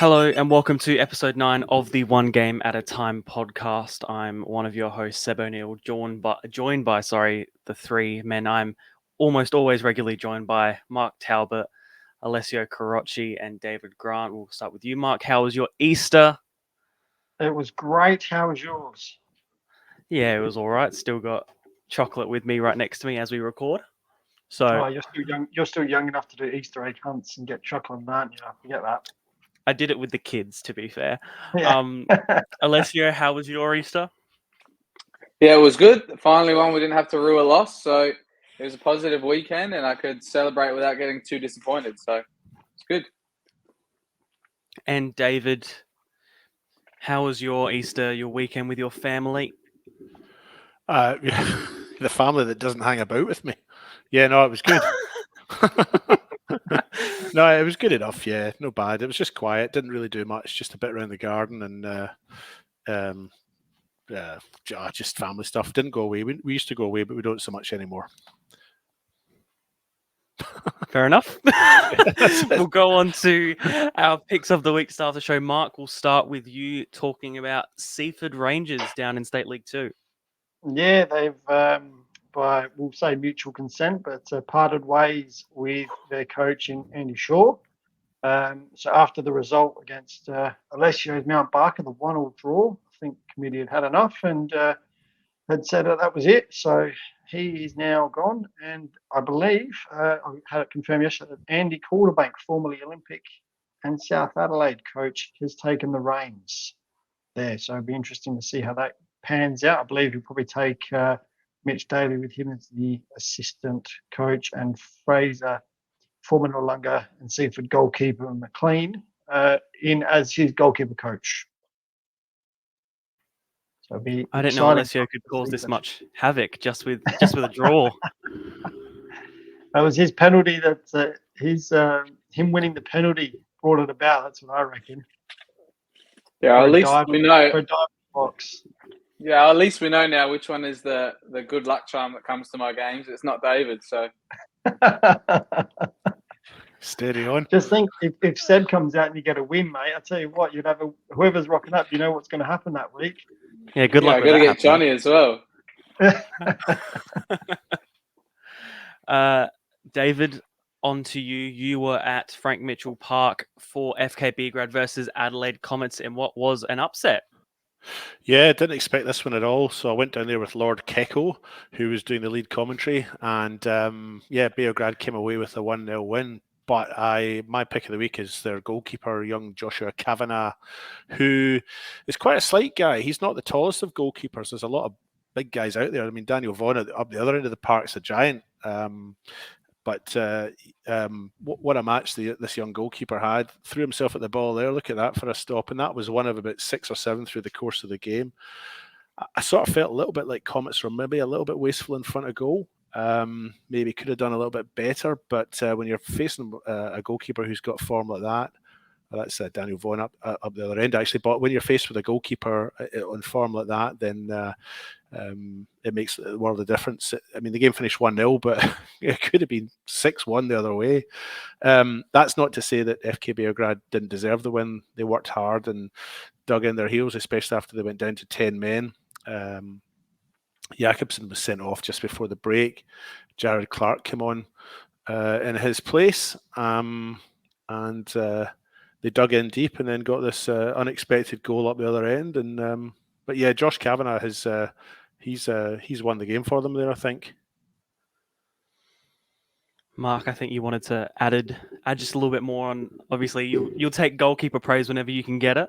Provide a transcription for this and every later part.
Hello and welcome to episode 9 of the One Game at a Time podcast. I'm one of your hosts, Seb O'Neill, joined by the three men. I'm almost always regularly joined by Marc Talbot, Alessio Carocci, and David Grant. We'll start with you, Marc. How was your Easter? It was great. How was yours? Yeah, it was all right. Still got chocolate with me right next to me as we record. So Oh, you're still young. You're still young enough to do Easter egg hunts and get chocolate, aren't you? I forget that. I did it with the kids, to be fair. Yeah. Alessio, how was your Easter? Yeah, it was good. Finally, one we didn't have to rue a loss, so it was a positive weekend, and I could celebrate without getting too disappointed. So it's good. And David, how was your Easter, your weekend with your family? The family that doesn't hang about with me. Yeah, no, it was good. No, it was good enough. Yeah, no bad. It was just quiet. Didn't really do much. Just a bit around the garden and just family stuff. Didn't go away. We used to go away, but we don't so much anymore. Fair enough. We'll go on to our picks of the week. Start the show. Marc, we'll start with you talking about Seaford Rangers down in State League 2. Yeah, they've by we'll say mutual consent, but parted ways with their coach in Andy Shaw. So after the result against Alessio's Mount Barker, the 1-1 draw, I think the committee had enough and had said that was it. So he is now gone, and I believe I had it confirmed yesterday that Andy Calderbank, formerly Olympic and South Adelaide coach, has taken the reins there. So it'll be interesting to see how that pans out. I believe he'll probably take Mitch Daly with him as the assistant coach, and Fraser, former Noarlunga and Seaford goalkeeper, and McLean in as his goalkeeper coach. So it'll be I didn't know Alessio could cause this much havoc just with a draw. That was his penalty. That him winning the penalty brought it about. That's what I reckon. Yeah, at least we know. For a dive box. Yeah, at least we know now which one is the good luck charm that comes to my games. It's not David, so. Steady on. Just think, if Seb comes out and you get a win, mate, I tell you what, you'd have whoever's rocking up. You know what's going to happen that week. Yeah, good luck. I got to get Johnny as well. David, on to you. You were at Frank Mitchell Park for FKB Grad versus Adelaide Comets in what was an upset. Yeah, didn't expect this one at all. So I went down there with Lord Kecko, who was doing the lead commentary, and Beograd came away with a 1-0 win. But my pick of the week is their goalkeeper, young Joshua Kavanagh, who is quite a slight guy. He's not the tallest of goalkeepers. There's a lot of big guys out there. I mean, Daniel Vaughan up the other end of the park's a giant. But what a match this young goalkeeper had. Threw himself at the ball there. Look at that for a stop. And that was one of about 6 or 7 through the course of the game. I sort of felt a little bit like Comets were maybe a little bit wasteful in front of goal. Maybe could have done a little bit better. But when you're facing a goalkeeper who's got form like that, that's Daniel Vaughan up the other end, actually. But when you're faced with a goalkeeper on form like that, then it makes a world of difference. I mean, the game finished 1-0, but it could have been 6-1 the other way. That's not to say that FK Beograd didn't deserve the win. They worked hard and dug in their heels, especially after they went down to 10 men. Jakobsen was sent off just before the break. Jared Clark came on in his place. And they dug in deep and then got this unexpected goal up the other end. And but yeah, Josh Kavanagh has he's won the game for them there, I think. Marc, I think you wanted to add just a little bit more on. Obviously, you'll take goalkeeper praise whenever you can get it.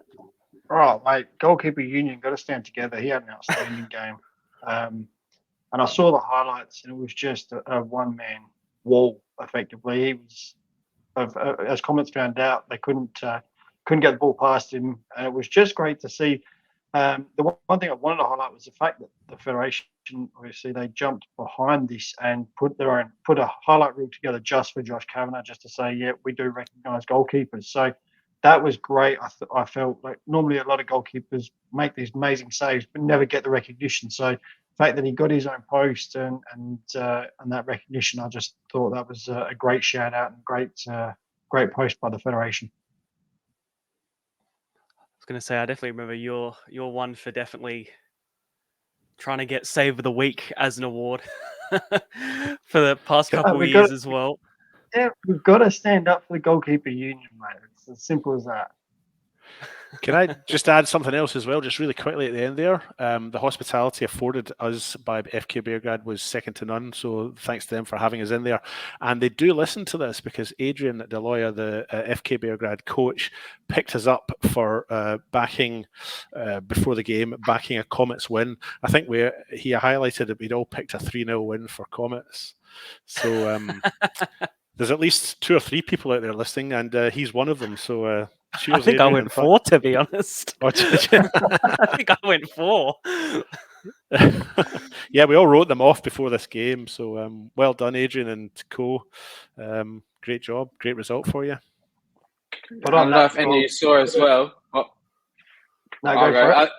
Oh, mate, goalkeeper union got to stand together. He had an outstanding game, and I saw the highlights, and it was just a one-man wall. Effectively, he was. As Comets found out, they couldn't get the ball past him, and it was just great to see. The one thing I wanted to highlight was the fact that the Federation, obviously, they jumped behind this and put a highlight reel together just for Josh Kavanagh, just to say, yeah, we do recognise goalkeepers. So that was great. I felt like normally a lot of goalkeepers make these amazing saves but never get the recognition. So the fact that he got his own post and that recognition, I just thought that was a great shout out and great post by the Federation. was going to say, I definitely remember your one for definitely trying to get Save of the Week as an award for the past couple of years as well. Yeah, we've got to stand up for the goalkeeper union, mate. It's as simple as that. Can I just add something else as well, just really quickly at the end there? The hospitality afforded us by FK Beargrad was second to none, so thanks to them for having us in there. And they do listen to this because Adrian Deloya, the FK Beargrad coach, picked us up for backing before the game, backing a Comets win. I think he highlighted that we'd all picked a 3-0 win for Comets. So there's at least 2 or 3 people out there listening, and he's one of them. So I think I went 4, to be honest. Oh, I think I went 4. Yeah, we all wrote them off before this game. So well done, Adrian and Co. Great job, great result for you. But I don't know if any of you saw as well. No, go for it.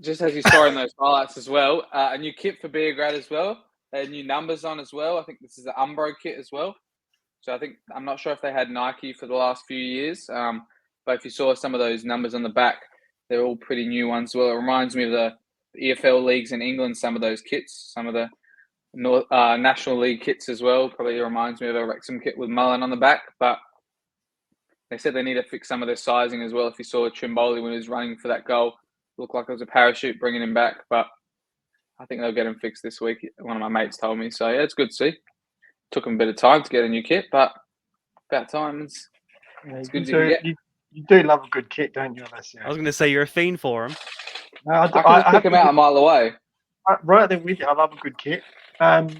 Just as you saw in those highlights as well, a new kit for Beargrad as well. They had new numbers on as well. I think this is the Umbro kit as well. So I'm not sure if they had Nike for the last few years, but if you saw some of those numbers on the back, they're all pretty new ones. Well, it reminds me of the EFL leagues in England, some of those kits, some of the National League kits as well. Probably reminds me of a Wrexham kit with Mullen on the back, but they said they need to fix some of their sizing as well. If you saw Trimboli when he was running for that goal, looked like it was a parachute bringing him back, but I think they'll get him fixed this week. One of my mates told me. So, yeah, it's good to see. Took him a bit of time to get a new kit, but about time. It's good to get. You do love a good kit, don't you, Alessio? I was going to say you're a fiend for him. No, I can pick him out a mile away. Right there with you. I love a good kit. But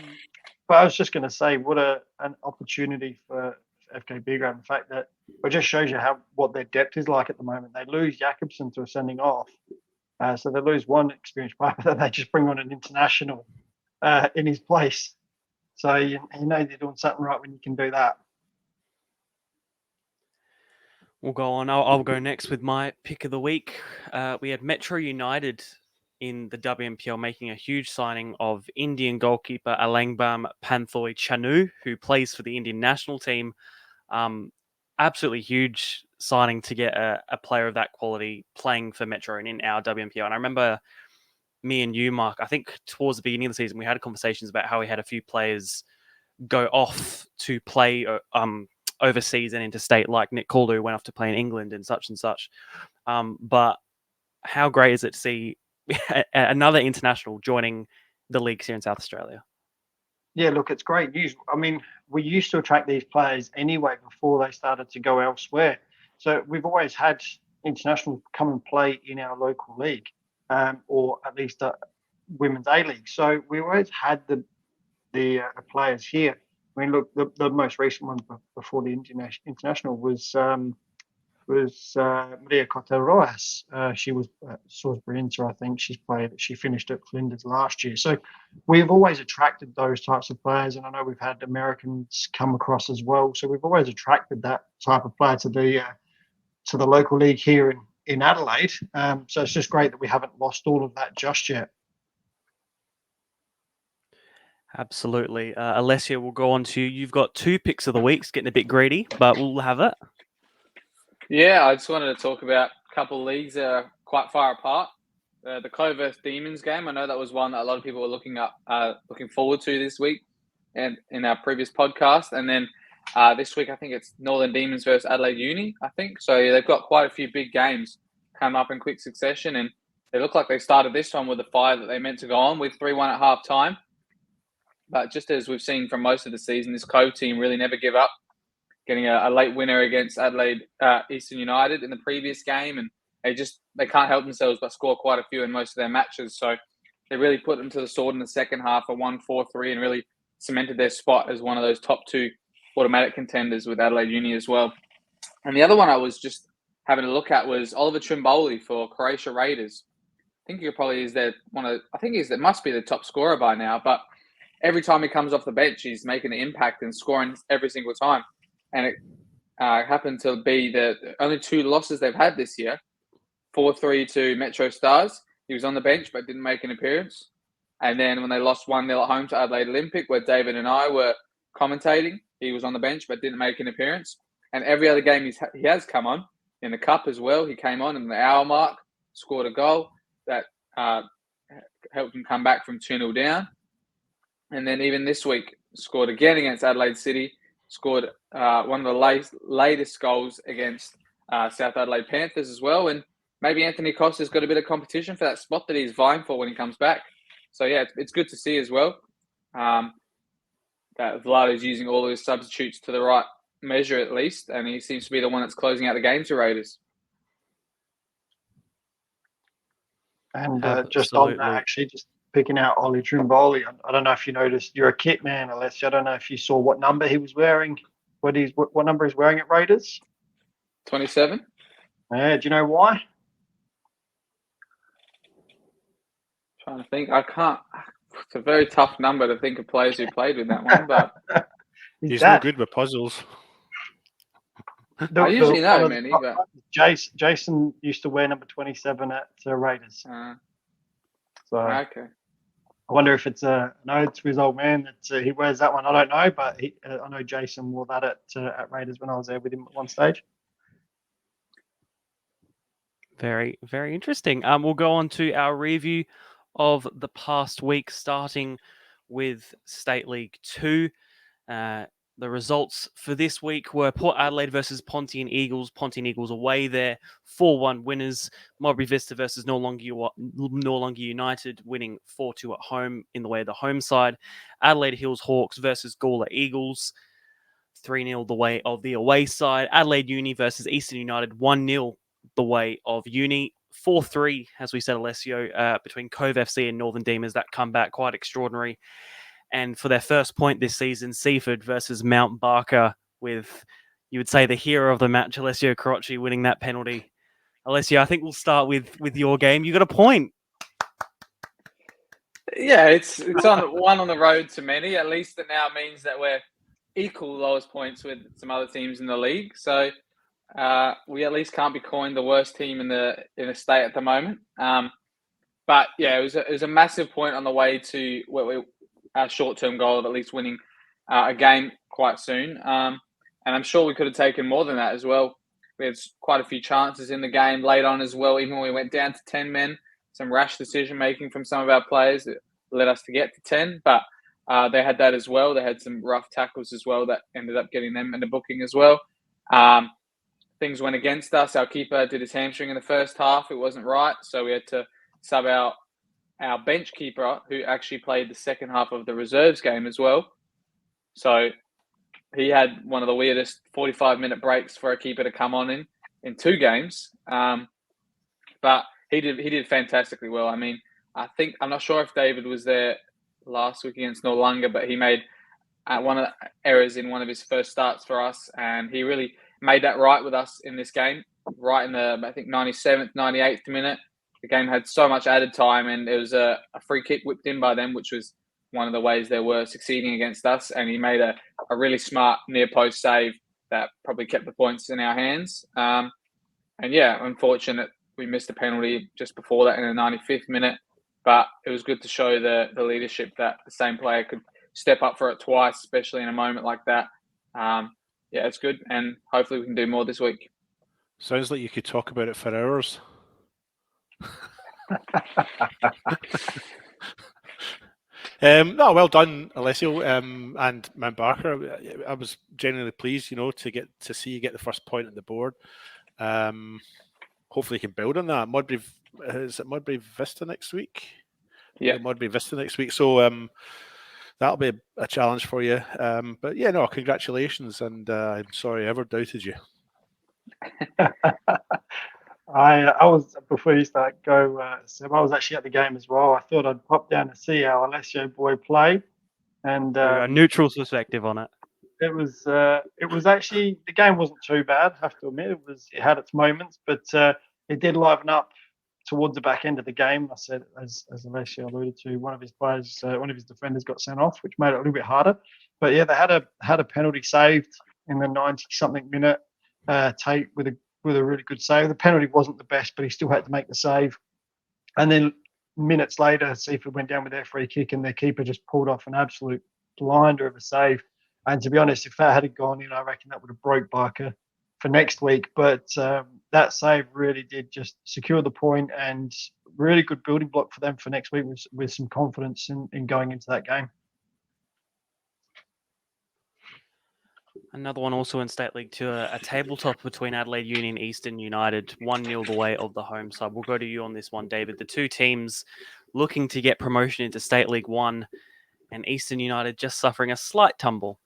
I was just going to say, what an opportunity for FK Beargrad. The fact that it just shows you what their depth is like at the moment. They lose Jakobsen to a sending off. So they lose one experienced player, but then they just bring on an international in his place. So you know they're doing something right when you can do that. We'll go on. I'll go next with my pick of the week. We had Metro United in the WMPL making a huge signing of Indian goalkeeper Alangbam Panthoy Chanu, who plays for the Indian national team. Absolutely huge signing to get a player of that quality playing for Metro and in our WMPL. And I remember me and you, Mark, I think towards the beginning of the season, we had conversations about how we had a few players go off to play overseas and interstate, like Nick Calder, who went off to play in England and such. But how great is it to see another international joining the leagues here in South Australia? Yeah, look, it's great news. I mean, we used to attract these players anyway before they started to go elsewhere. So we've always had internationals come and play in our local league, or at least a women's A league. So we always had the players here. I mean, look, the most recent one before the international was Maria Cotero-Rojas. She was Salisbury Inter, I think. She finished at Flinders last year. So we've always attracted those types of players, and I know we've had Americans come across as well. So we've always attracted that type of player to the local league here in Adelaide. So it's just great that we haven't lost all of that just yet. Absolutely. Alessio, we'll go on to you. You've got 2 picks of the week. It's getting a bit greedy, but we'll have it. Yeah, I just wanted to talk about a couple of leagues that are quite far apart. The Cove Earth Demons game, I know that was one that a lot of people were looking forward to this week and in our previous podcast. And then this week, I think it's Northern Demons versus Adelaide Uni, I think. So yeah, they've got quite a few big games coming up in quick succession. And they look like they started this one with the fire that they meant to go on with 3-1 at half time. But just as we've seen from most of the season, this Cove team really never give up, getting a late winner against Adelaide Eastern United in the previous game. And they can't help themselves but score quite a few in most of their matches. So they really put them to the sword in the second half, a 1-4-3, and really cemented their spot as one of those top 2 automatic contenders with Adelaide Uni as well. And the other one I was just having a look at was Oliver Trimboli for Croatia Raiders. I think he probably is must be the top scorer by now, but every time he comes off the bench, he's making an impact and scoring every single time. And it happened to be the only 2 losses they've had this year, 4-3 to Metro Stars. He was on the bench but didn't make an appearance. And then when they lost 1-0 at home to Adelaide Olympic, where David and I were commentating, he was on the bench but didn't make an appearance. And every other game he has come on, in the cup as well. He came on in the hour mark, scored a goal that helped him come back from 2-0 down. And then even this week, scored again against Adelaide City, scored one of the latest goals against South Adelaide Panthers as well. And maybe Anthony Costa's got a bit of competition for that spot that he's vying for when he comes back. So, yeah, it's good to see as well that Vlad is using all of his substitutes to the right measure at least, and he seems to be the one that's closing out the games for Raiders. And just on that, actually, just picking out Ollie Trimboli, I don't know if you noticed, you're a kit man, Alessio. I don't know if you saw what number he was wearing, what number he's wearing at Raiders. 27. Yeah, do you know why? Trying to think. I can't. It's a very tough number to think of players who played with that one, but he's no good with puzzles. I usually know many, but Jason used to wear number 27 at Raiders. So okay. I wonder if it's an ode to his old man that he wears that one. I don't know, but I know Jason wore that at Raiders when I was there with him at one stage. Very, very interesting. We'll go on to our review of the past week, starting with State League 2. The results for this week were Port Adelaide versus Pontian Eagles. Pontian Eagles away there, 4-1 winners. Modbury Vista versus No Longer United, winning 4-2 at home in the way of the home side. Adelaide Hills Hawks versus Gawler Eagles, 3-0 the way of the away side. Adelaide Uni versus Eastern United, 1-0 the way of Uni. 4-3, as we said, Alessio, between Cove FC and Northern Demons. That comeback, quite extraordinary. And for their first point this season, Seaford versus Mount Barker, with, you would say, the hero of the match, Alessio Carocci, winning that penalty. Alessio, I think we'll start with your game. You got a point. Yeah, it's on one on the road to many. At least it now means that we're equal lowest points with some other teams in the league. So we at least can't be coined the worst team in the state at the moment. But yeah, it was a massive point on the way to our short-term goal of at least winning a game quite soon. And I'm sure we could have taken more than that as well. We had quite a few chances in the game late on as well, even when we went down to 10 men. Some rash decision-making from some of our players that led us to get to 10. But they had that as well. They had some rough tackles as well that ended up getting them in the booking as well. Things went against us. Our keeper did his hamstring in the first half. It wasn't right. So we had to sub out our bench keeper, who actually played the second half of the reserves game as well. So he had one of the weirdest 45-minute breaks for a keeper to come on in two games. But he did fantastically well. I mean, I'm not sure if David was there last week against Noarlunga, but he made one of the errors in one of his first starts for us, and he really made that right with us in this game, right in the, I think, 97th, 98th minute. The game had so much added time, and it was a free kick whipped in by them, which was one of the ways they were succeeding against us. And he made a really smart near-post save that probably kept the points in our hands. And yeah, unfortunate we missed a penalty just before that in the 95th minute. But it was good to show the leadership that the same player could step up for it twice, especially in a moment like that. Yeah, it's good. And hopefully we can do more this week. Sounds like you could talk about it for hours. No, well done, Alessio and Mount Barker. I was genuinely pleased, to see you get the first point on the board. Hopefully, you can build on that. Is it Modbury Vista next week? Yeah, Modbury Vista next week. So that'll be a challenge for you. But yeah, no, congratulations, and I'm sorry I ever doubted you. I was, before you start, Seb, I was actually at the game as well. I thought I'd pop down to see how Alessio boy play, and a neutral perspective on it. It was actually, the game wasn't too bad. I have to admit, it had its moments, but it did liven up towards the back end of the game. I said, as Alessio alluded to, one of his players, one of his defenders got sent off, which made it a little bit harder. But yeah, they had a penalty saved in the 90-something minute. Tate with a really good save. The penalty wasn't the best, but he still had to make the save. And then minutes later, Seaford went down with their free kick, and their keeper just pulled off an absolute blinder of a save. And to be honest, if that had gone in, I reckon that would have broke Barker for next week. But that save really did just secure the point and really good building block for them for next week with some confidence in going into that game. Another one also in State League 2, a tabletop between Adelaide Uni and Eastern United, 1-0 the way of the home side. We'll go to you on this one, David. The two teams looking to get promotion into State League 1 and Eastern United just suffering a slight tumble.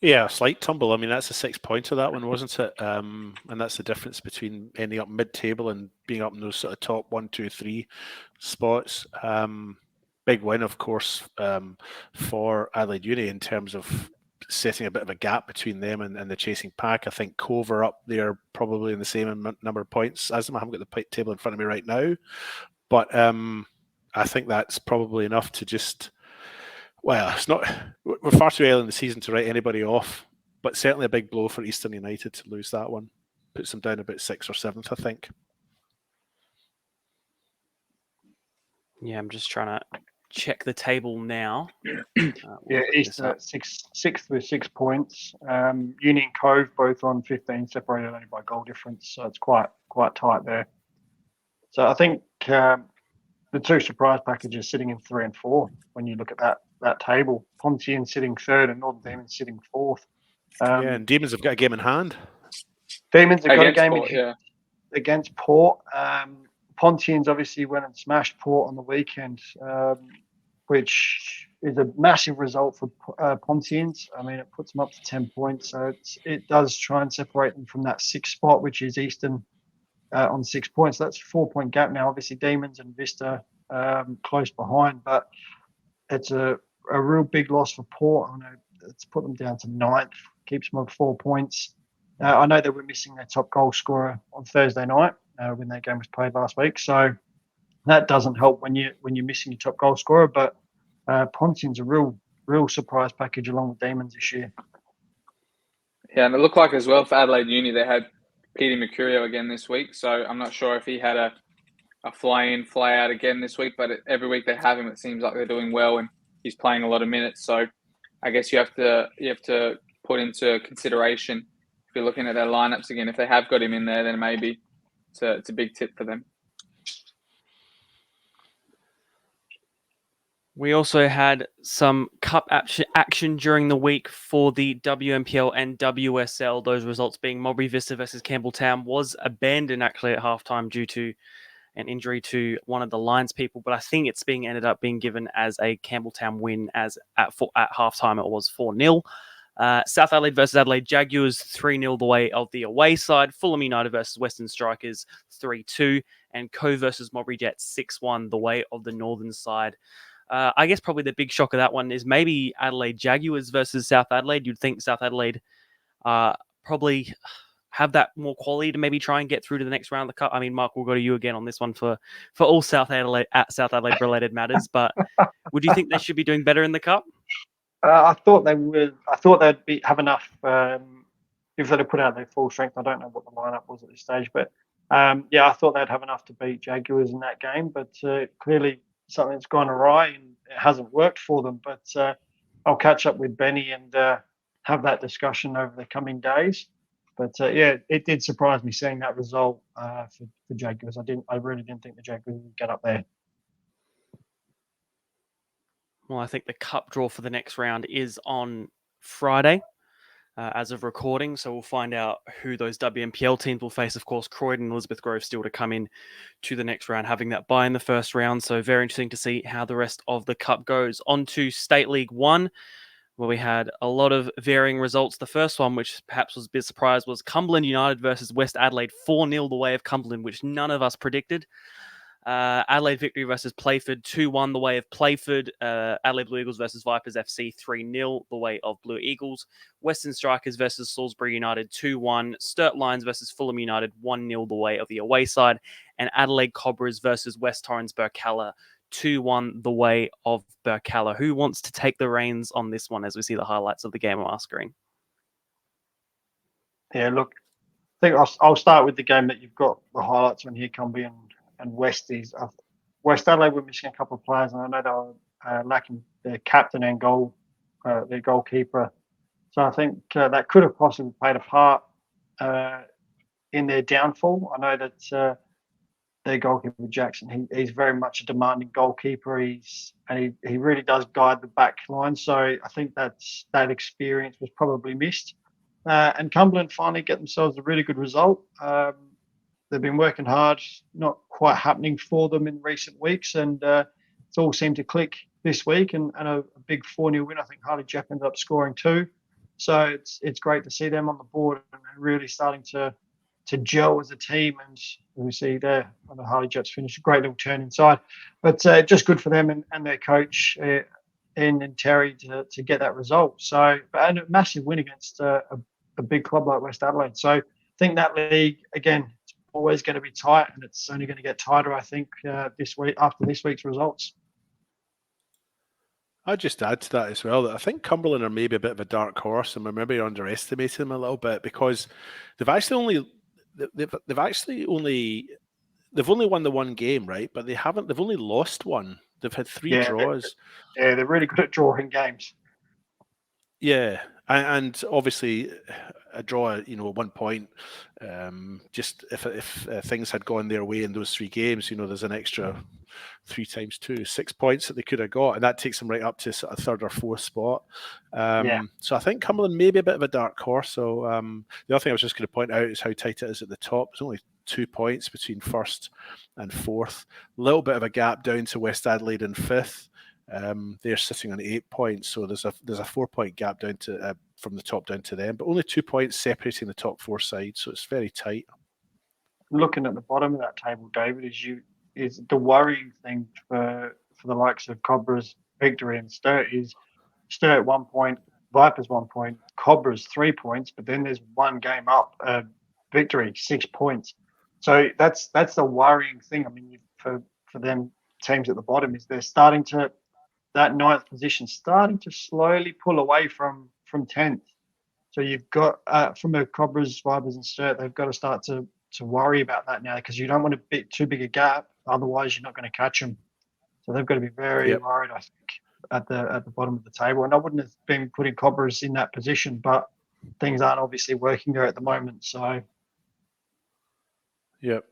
Yeah, a slight tumble. I mean, that's a 6 pointer, that one, wasn't it? And that's the difference between ending up mid-table and being up in those sort of top 1, 2, 3 spots. Big win, of course, for Adelaide Uni in terms of setting a bit of a gap between them and the chasing pack. I think Cove are up there probably in the same number of points as them. I haven't got the table in front of me right now. But I think that's probably enough to just... Well, it's not. We're far too early in the season to write anybody off, but certainly a big blow for Eastern United to lose that one. Puts them down about 6th or 7th, I think. Yeah, I'm just trying to check the table now. Eastern at sixth with 6 points. Uni and Cove both on 15, separated only by goal difference, so it's quite tight there. So I think the two surprise packages sitting in 3 and 4 when you look at that table. Pontian sitting 3rd and Northern Demons sitting 4th. And Demons have got a game in hand. Demons have got a game Port, against Port. Pontians obviously went and smashed Port on the weekend, which is a massive result for Pontians. I mean, it puts them up to 10 points. So it does try and separate them from that 6th spot, which is Eastern on 6 points. That's a 4-point gap now. Obviously, Demons and Vista close behind, but it's a real big loss for Port. I know it's put them down to 9th, keeps them on 4 points. I know they were missing their top goal scorer on Thursday night when that game was played last week. So that doesn't help when you're missing your top goal scorer. But Pontian's a real surprise package along with Demons this year. Yeah, and it looked like as well for Adelaide Uni, they had Peter Mercurio again this week. So I'm not sure if he had a fly in, fly out again this week, but every week they have him, it seems like they're doing well and he's playing a lot of minutes. So I guess you have to put into consideration if you're looking at their lineups again. If they have got him in there, then maybe it's a big tip for them. We also had some cup action during the week for the WMPL and WSL. Those results being Mulberry Vista versus Campbelltown was abandoned actually at halftime due to an injury to one of the Lions people, but I think it's ended up being given as a Campbelltown win as at halftime it was 4-0. South Adelaide versus Adelaide Jaguars 3-0 the way of the away side. Fulham United versus Western Strikers 3-2, and Cove versus Mulberry Jets 6-1 the way of the northern side. I guess probably the big shock of that one is maybe Adelaide Jaguars versus South Adelaide. You'd think South Adelaide probably have that more quality to maybe try and get through to the next round of the cup. I mean, Marc, we'll go to you again on this one for all South Adelaide related matters. But would you think they should be doing better in the cup? I thought they would. I thought they'd have enough. If they'd have put out their full strength, I don't know what the lineup was at this stage, but I thought they'd have enough to beat Jaguars in that game. But clearly, something's gone awry and it hasn't worked for them. But I'll catch up with Benny and have that discussion over the coming days. But it did surprise me seeing that result for Jaguars. I really didn't think the Jaguars would get up there. Well, I think the cup draw for the next round is on Friday as of recording. So we'll find out who those WMPL teams will face. Of course, Croydon and Elizabeth Grove still to come in to the next round, having that bye in the first round. So very interesting to see how the rest of the cup goes. On to State League 1, where we had a lot of varying results. The first one, which perhaps was a bit surprised, was Cumberland United versus West Adelaide, 4-0 the way of Cumberland, which none of us predicted. Adelaide Victory versus Playford, 2-1 the way of Playford. Adelaide Blue Eagles versus Vipers FC, 3-0 the way of Blue Eagles. Western Strikers versus Salisbury United, 2-1. Sturt Lions versus Fulham United, 1-0 the way of the away side. And Adelaide Cobras versus West Torrens Burkalla, 2-1 the way of Burkalla. Who wants to take the reins on this one as we see the highlights of the game on our screen? Yeah, look, I think I'll start with the game that you've got the highlights on here, Cumbie and Westies. West Adelaide were missing a couple of players, and I know they were lacking their captain and their goalkeeper. So I think that could have possibly played a part in their downfall. I know that their goalkeeper Jackson, he's very much a demanding goalkeeper. He really does guide the back line. So I think that experience was probably missed. And Cumberland finally get themselves a really good result. They've been working hard, not quite happening for them in recent weeks, and it's all seemed to click this week. And a big 4-0 win. I think Harley Jeff ended up scoring 2. So it's great to see them on the board and really starting to gel as a team. And we see there on the Harley Jets finish a great little turn inside. But just good for them and their coach Ian and Terry to get that result. So, and a massive win against a big club like West Adelaide. So I think that league, again, it's always going to be tight, and it's only going to get tighter, I think, this week after this week's results. I'd just add to that as well that I think Cumberland are maybe a bit of a dark horse, and we're maybe underestimating them a little bit because they've only won the one game, right? But they've only lost one. They've had 3 draws. They're really good at drawing games. Yeah, and obviously a draw, at 1 point. Just if things had gone their way in those 3 games, there's an extra 3 times 2, 6 points that they could have got, and that takes them right up to sort of 3rd or 4th spot. So I think Cumberland may be a bit of a dark horse. So the other thing I was just going to point out is how tight it is at the top. There's only 2 points between 1st and 4th. A little bit of a gap down to West Adelaide in 5th. They're sitting on 8 points, so there's a 4-point gap down to from the top down to them, but only 2 points separating the top 4 sides, so it's very tight. Looking at the bottom of that table, David, is the worrying thing for the likes of Cobra's, Victory, and Sturt is Sturt 1 point, Vipers 1 point, Cobra's 3 points, but then there's one game up, Victory 6 points. So that's the worrying thing. I mean, for them teams at the bottom is they're starting to. That 9th position starting to slowly pull away from 10th. So you've got from the Cobras, Vipers, and Sturt, they've got to start to worry about that now because you don't want to be too big a gap. Otherwise, you're not going to catch them. So they've got to be very worried, I think, at the bottom of the table. And I wouldn't have been putting Cobras in that position, but things aren't obviously working there at the moment. So, yep.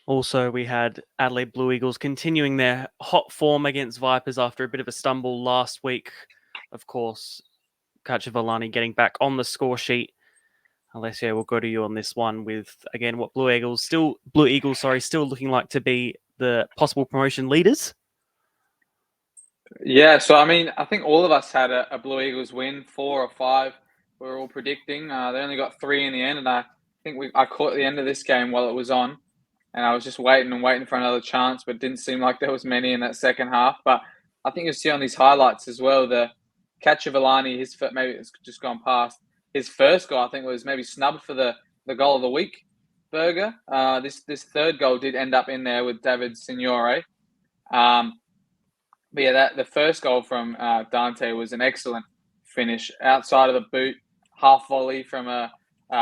Also, we had Adelaide Blue Eagles continuing their hot form against Vipers after a bit of a stumble last week. Of course, Kachavalani getting back on the score sheet. Alessio, we'll go to you on this one with, again, what Blue Eagles still looking like to be the possible promotion leaders. Yeah, so I mean, I think all of us had a Blue Eagles win, 4 or 5. We were all predicting. They only got 3 in the end, and I think I caught the end of this game while it was on. And I was just waiting for another chance, but it didn't seem like there was many in that second half. But I think you'll see on these highlights as well, the Kachavalani, maybe it's just gone past. His first goal, I think, was maybe snubbed for the goal of the week burger. This 3rd goal did end up in there with David Signore. But yeah, the first goal from Dante was an excellent finish. Outside of the boot, half volley from a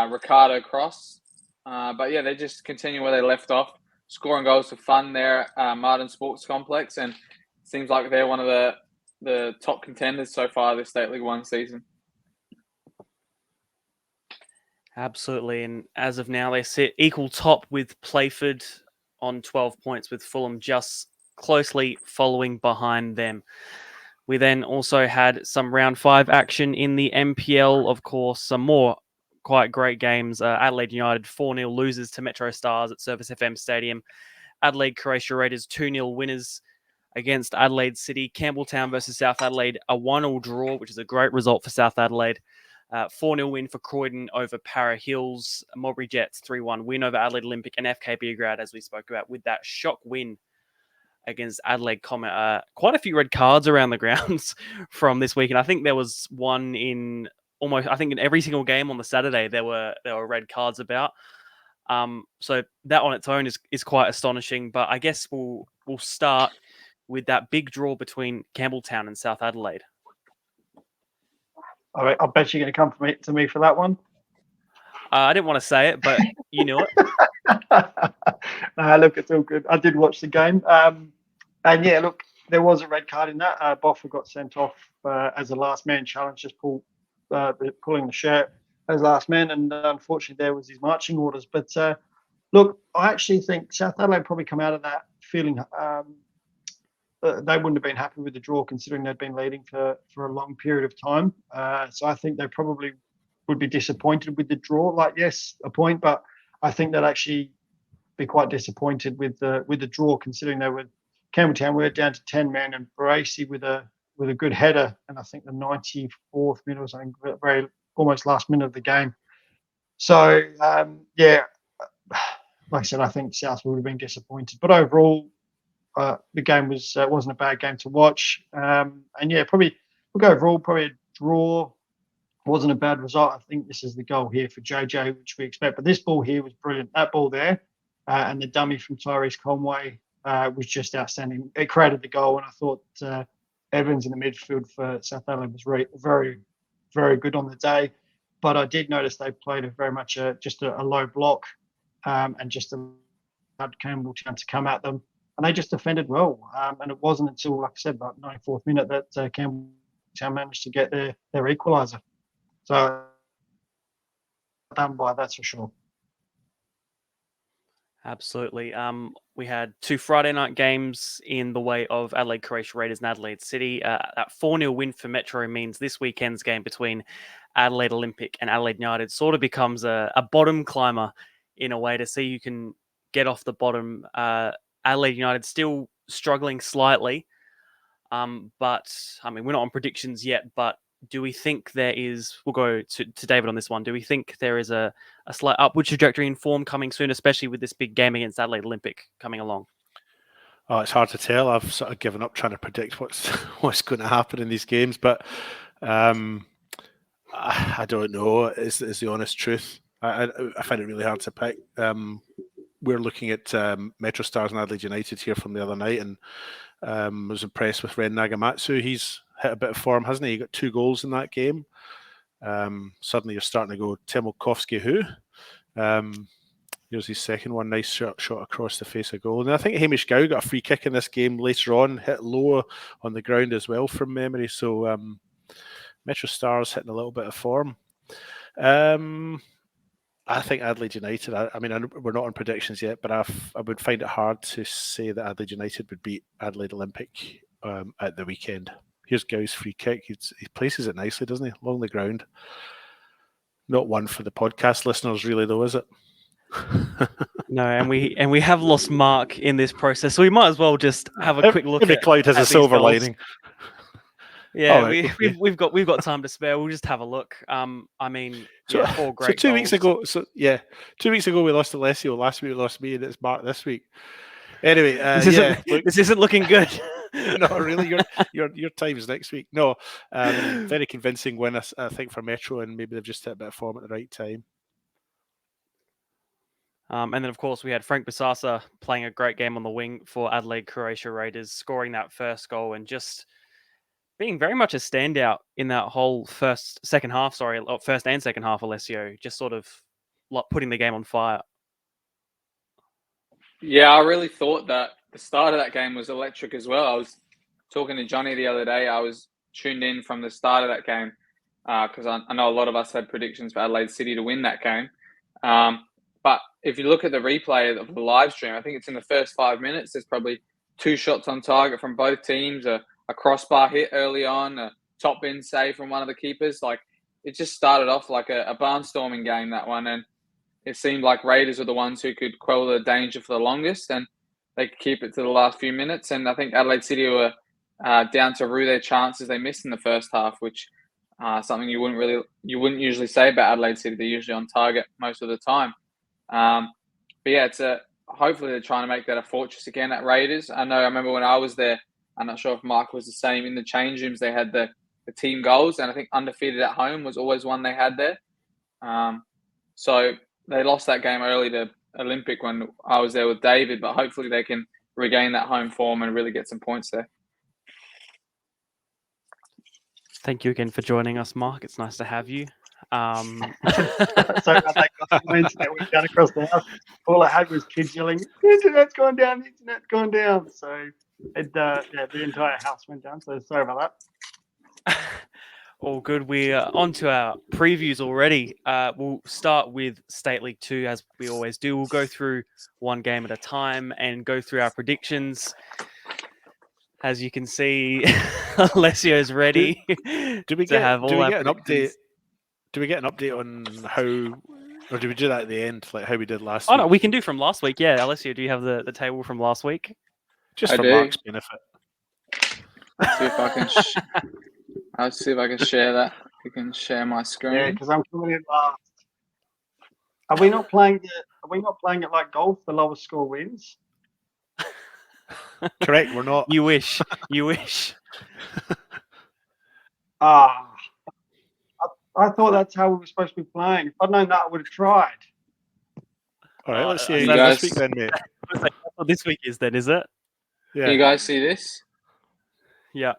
Ricardo cross. But yeah, they just continue where they left off, scoring goals for fun there at Martin Sports Complex, and it seems like they're one of the top contenders so far this State League 1 season. Absolutely, and as of now, they sit equal top with Playford on 12 points, with Fulham just closely following behind them. We then also had some round 5 action in the MPL, of course, some more quite great games. Adelaide United 4-0 losers to Metro Stars at Service FM Stadium. Adelaide Croatia Raiders 2-0 winners against Adelaide City. Campbelltown versus South Adelaide, a 1-1 draw, which is a great result for South Adelaide. 4-0 win for Croydon over Para Hills. Mulberry Jets 3-1 win over Adelaide Olympic, and FK Beograd, as we spoke about, with that shock win against Adelaide Comet. Quite a few red cards around the grounds from this week, and I think there was one in every single game on the Saturday there were red cards about. So that on its own is quite astonishing. But I guess we'll start with that big draw between Campbelltown and South Adelaide. All right, I bet you're going to come to me for that one. I didn't want to say it, but you knew it. Look, it's all good. I did watch the game. And yeah, look, there was a red card in that. Boffa got sent off as a last man challenge, just pulling the shirt. those last men, and unfortunately there was his marching orders. But look, I actually think South Adelaide probably come out of that feeling they wouldn't have been happy with the draw, considering they'd been leading for a long period of time. So I think they probably would be disappointed with the draw. Like, yes, a point, but I think they'd actually be quite disappointed with the draw, considering they were Campbelltown were down to 10 men, and Barassi with a good header, and I think the 94th minute or something, very almost last minute of the game. So yeah, like I said, I think South would have been disappointed, but overall, the game wasn't a bad game to watch. And yeah, probably overall probably a draw. Wasn't a bad result. I think this is the goal here for JJ, which we expect. But this ball here was brilliant. That ball there, and the dummy from Tyrese Conway was just outstanding. It created the goal, and I thought Evans in the midfield for South Adelaide was very, very good on the day. But I did notice they played very much just a low block, and just allowed Campbelltown to come at them. And they just defended well. And it wasn't until, like I said, about 94th minute that Campbelltown managed to get their equaliser. So done by, that's for sure. Absolutely. We had 2 Friday night games in the way of Adelaide Croatia Raiders and Adelaide City. That 4-0 win for Metro means this weekend's game between Adelaide Olympic and Adelaide United sort of becomes a bottom climber in a way, to see who can get off the bottom. Adelaide United still struggling slightly. But I mean, we're not on predictions yet, but do we think there is, we'll go to David on this one, do we think there is a slight upward trajectory in form coming soon, especially with this big game against Adelaide Olympic coming along? Oh, it's hard to tell. I've sort of given up trying to predict what's going to happen in these games, but I don't know, is the honest truth. I find it really hard to pick. We're looking at Metro Stars and Adelaide United here from the other night, and was impressed with Ren Nagamatsu. He's hit a bit of form, hasn't he? He got 2 goals in that game. Suddenly you're starting to go, Timolkovsky who? Here's his second one, nice shot across the face of goal. And I think Hamish Gow got a free kick in this game later on, hit low on the ground as well from memory. So Metro Stars hitting a little bit of form. I think Adelaide United, I mean, we're not on predictions yet, but I would find it hard to say that Adelaide United would beat Adelaide Olympic at the weekend. Here's Gow's free kick. He places it nicely, doesn't he? Along the ground. Not one for the podcast listeners, really, though, is it? No, and we have lost Marc in this process, so we might as well just have a quick look. Every cloud has a silver lining. Yeah, right, we've got time to spare. We'll just have a look. I mean, yeah, 4 great. So 2 weeks ago, 2 weeks ago we lost Alessio. Last week we lost me, and it's Marc this week. Anyway, this isn't looking good. No, really, your time is next week. No, very convincing win, I think, for Metro, and maybe they've just hit a bit of form at the right time. And then, of course, we had Frank Bisasa playing a great game on the wing for Adelaide Croatia Raiders, scoring that first goal and just being very much a standout in that whole first and second half, Alessio, just sort of like putting the game on fire. Yeah, I really thought that the start of that game was electric as well. I was talking to Johnny the other day. I was tuned in from the start of that game because I know a lot of us had predictions for Adelaide City to win that game. But if you look at the replay of the live stream, I think it's in the first 5 minutes. There's probably 2 shots on target from both teams, a crossbar hit early on, a top bin save from one of the keepers. Like, it just started off like a barnstorming game, that one. And it seemed like Raiders were the ones who could quell the danger for the longest, and they could keep it to the last few minutes. And I think Adelaide City were down to rue their chances they missed in the first half, which something you wouldn't usually say about Adelaide City. They're usually on target most of the time. But yeah, hopefully they're trying to make that a fortress again at Raiders. I remember when I was there, I'm not sure if Marc was the same, in the change rooms they had the team goals, and I think undefeated at home was always one they had there. So they lost that game early to Olympic when I was there with David, but hopefully they can regain that home form and really get some points there. Thank you again for joining us, Marc. It's nice to have you. So I got the internet went down across the house. All I had was kids yelling, "The internet's gone down! The internet's gone down!" So the entire house went down. So sorry about that. All good. We're on to our previews already. We'll start with State League 2, as we always do. We'll go through one game at a time and go through our predictions. As you can see, Alessio's ready Do we to get have all our an update? predictions. Do we get an update on how, or do we do that at the end, like how we did last Oh, week? no, we can do from last week. Yeah, Alessio, do you have the table from last week? Just I for do. Marc's benefit. See if I can. I'll see if I can share that. You can share my screen. Yeah, because I'm coming in last. Are we not playing it like golf? The lowest score wins. Correct. We're not. You wish. You wish. Ah, I thought that's how we were supposed to be playing. If I'd known that, I would have tried. All right. Let's see how You you do guys- this week then, mate. That's what this week is then, is it? Yeah. Can you guys see this? Yeah.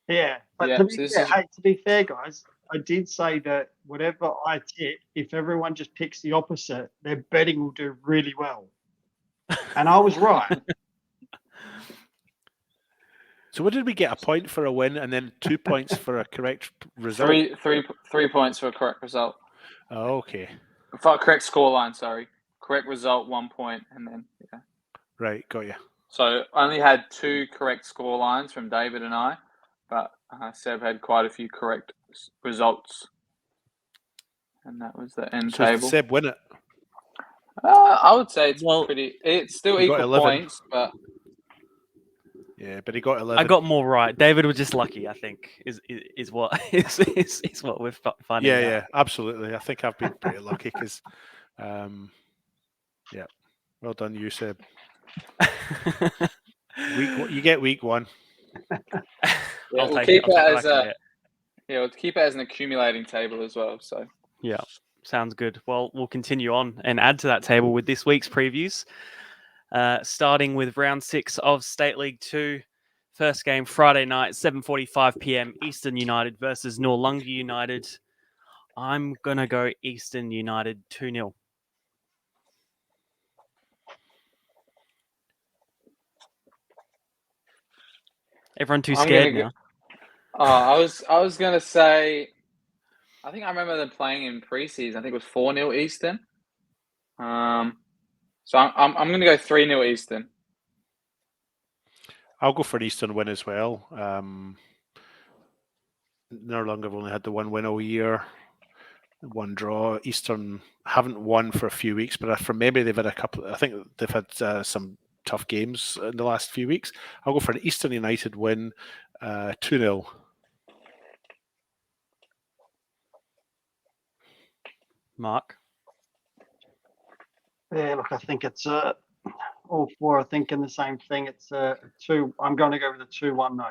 Yeah, but Yeah, to, be so this fair, is- hey, to be fair, guys, I did say that whatever I tip, if everyone just picks the opposite, their betting will do really well. And I was right. So what did we get? A point for a win, and then 2 points for a correct result. Three points for a correct result. Oh, okay. For a correct scoreline, sorry. Correct result, 1 point, and then yeah. Right. Got you. So I only had 2 correct score lines from David and I, but Seb had quite a few correct results. And that was the end So table. Seb win it. I would say it's Well, it's still he got equal 11. points, but Yeah, but he got 11. I got more right. David was just lucky, I think, is what is what we're finding out. Yeah, absolutely. I think I've been pretty lucky because, yeah, well done, you, Seb. You get week 1. we'll keep it as an accumulating table as well. So Yeah, sounds good. Well, we'll continue on and add to that table with this week's previews. Starting with round 6 of State League 2. First game Friday night, 7:45 p.m. Eastern United versus Noarlunga United. I'm gonna go Eastern United 2-0. Everyone too scared now. I was gonna say, I think I remember them playing in preseason. I think it was 4-0 Eastern. So I'm gonna go 3-0 Eastern. I'll go for an Eastern win as well. Noarlunga have only had the 1 win all year, 1 draw. Eastern haven't won for a few weeks, but from memory they've had a couple. I think they've had some tough games in the last few weeks. I'll go for an Eastern United win, 2-0. Mark. Yeah, look, I think it's all 4 are thinking the same thing. It's 2. I'm going to go with a 2-1 though.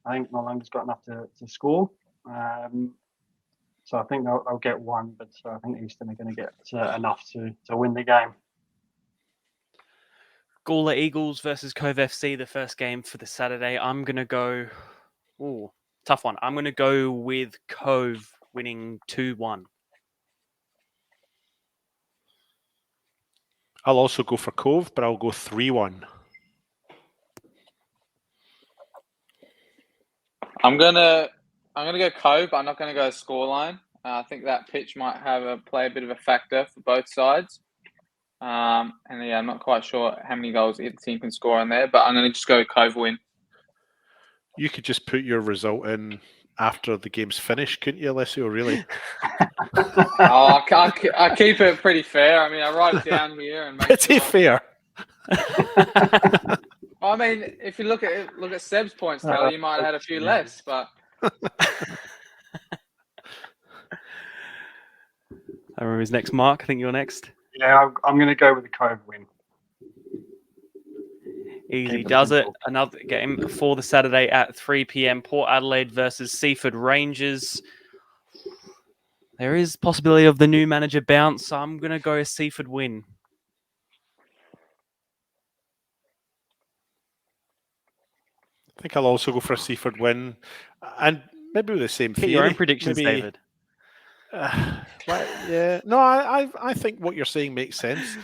I think Noarlunga's got enough to score. So I think they'll get 1, but I think Eastern are going to get enough to win the game. Gawler Eagles versus Cove FC, the first game for the Saturday. I'm going to go... Ooh, tough one. I'm going to go with Cove winning 2-1. I'll also go for Cove, but I'll go 3-1. I'm gonna go Cove, but I'm not gonna go scoreline. I think that pitch might play a bit of a factor for both sides. And yeah, I'm not quite sure how many goals the team can score on there, but I'm gonna just go Cove win. You could just put your result in after the game's finished, couldn't you, Alessio? Really? I keep it pretty fair. I mean, I write it down here and make Pretty fair. I mean, if you look at Seb's points tally, you might have had a few less, but I remember his next. Mark, I think you're next. Yeah, I'm going to go with the Cove win. Easy Keep it does it. simple. Another game for the Saturday at 3 p.m. Port Adelaide versus Seaford Rangers. There is possibility of the new manager bounce, so I'm going to go Seaford win. I think I'll also go for a Seaford win, and maybe with the same Get theory. your own predictions, maybe, David. Yeah, no, I think what you're saying makes sense.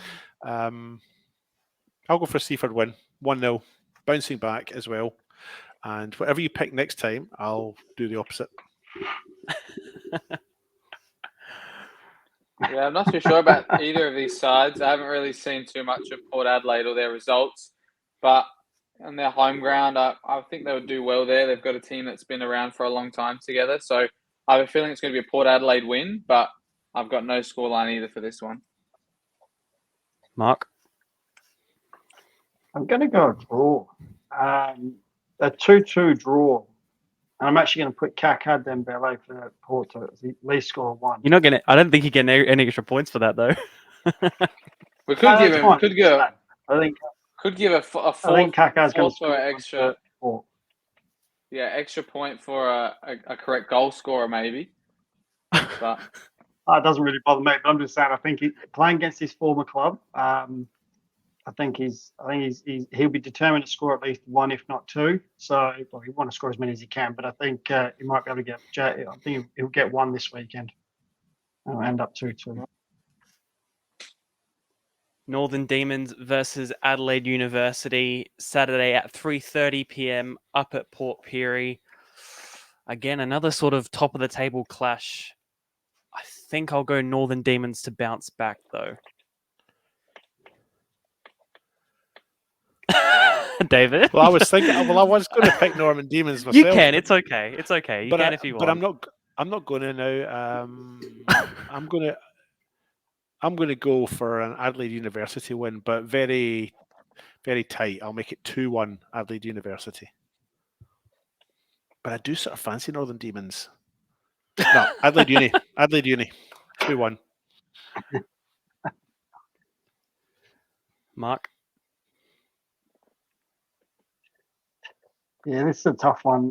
I'll go for a Seaford win, 1-0, bouncing back as well. And whatever you pick next time, I'll do the opposite. Yeah, I'm not too sure about either of these sides. I haven't really seen too much of Port Adelaide or their results, but on their home ground, I think they would do well there. They've got a team that's been around for a long time together, so I have a feeling it's going to be a Port Adelaide win, but I've got no scoreline either for this one. Mark? I'm going to go draw. A 2-2 draw. And I'm actually going to put Kakad Dembele for Porto as the least score of 1. You're not gonna. I don't think you get any extra points for that though. We could give him. I think Could give a fourth. I think Kakad's going to fourth score or extra. Yeah, extra point for a correct goal scorer maybe. But it doesn't really bother me. But I'm just saying, I think playing against his former club, I think he'll be determined to score at least 1, if not 2. So he want to score as many as he can, but I think he might be able to get. I think he'll get 1 this weekend. It'll end up 2-2. Northern Demons versus Adelaide University, Saturday at 3:30 p.m. up at Port Pirie. Again, another sort of top of the table clash. I think I'll go Northern Demons to bounce back though. David? Well, I was thinking. Well, I was going to pick Northern Demons myself. You can. It's okay. It's okay. You can if you want. But I'm not going to now. I'm going to go for an Adelaide University win, but very, very tight. I'll make it 2-1 Adelaide University. But I do sort of fancy Northern Demons. No, Adelaide Uni. Adelaide Uni. 2-1. Mark? Yeah, this is a tough one.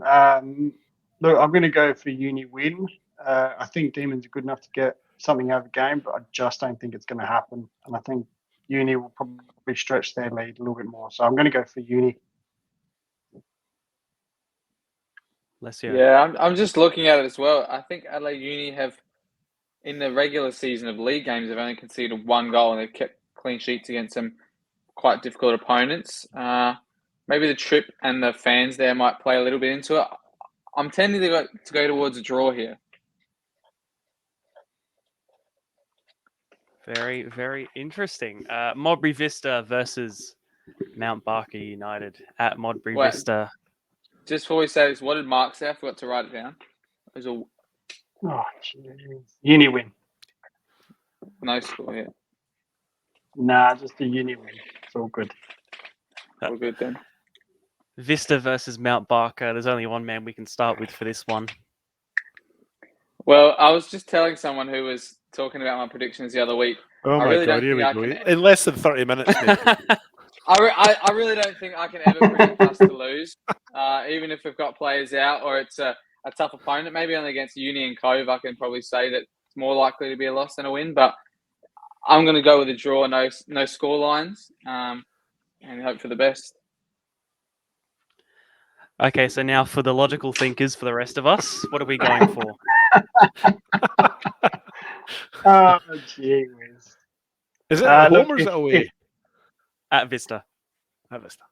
Look, I'm going to go for Uni win. I think Demons are good enough to get something out of the game, but I just don't think it's going to happen. And I think Uni will probably stretch their lead a little bit more. So I'm going to go for Uni. Alessio? Yeah, I'm just looking at it as well. I think Adelaide Uni have, in the regular season of league games, they've only conceded 1 goal and they've kept clean sheets against some quite difficult opponents. Maybe the trip and the fans there might play a little bit into it. I'm tending to go towards a draw here. Very, very interesting. Modbury Vista versus Mount Barker United at Modbury Vista. Just before we say this, what did Marc say? I forgot to write it down. It was Uni win. No score here. Nah, just a Uni win. It's all good. All good then. Vista versus Mount Barker. There's only one man we can start with for this one. Well, I was just telling someone who was talking about my predictions the other week. Oh my God, here we go. In less than 30 minutes, mate. I really don't think I can ever predict us to lose, even if we've got players out or it's a tough opponent. Maybe only against Uni and Cove, I can probably say that it's more likely to be a loss than a win. But I'm going to go with a draw, no score lines, and hope for the best. Okay, so now for the logical thinkers, for the rest of us, what are we going for? Oh, gee whiz. Is it at home or is it away? At Vista. At Vista.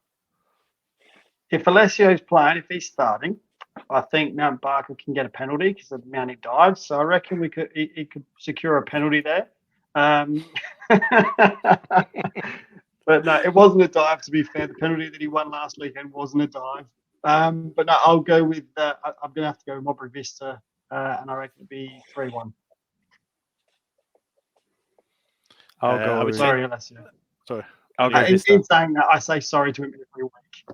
If Alessio's playing, if he's starting, I think Mount Barker can get a penalty because of the amount he dives. So I reckon he could secure a penalty there. But no, it wasn't a dive, to be fair. The penalty that he won last weekend wasn't a dive. But no, I'll go with, I'm going to have to go with Modbury Vista, and I reckon it'll be 3-1. I'll go with... Sorry, Alessio. Sorry. I'll go in saying that, I say sorry to him every week.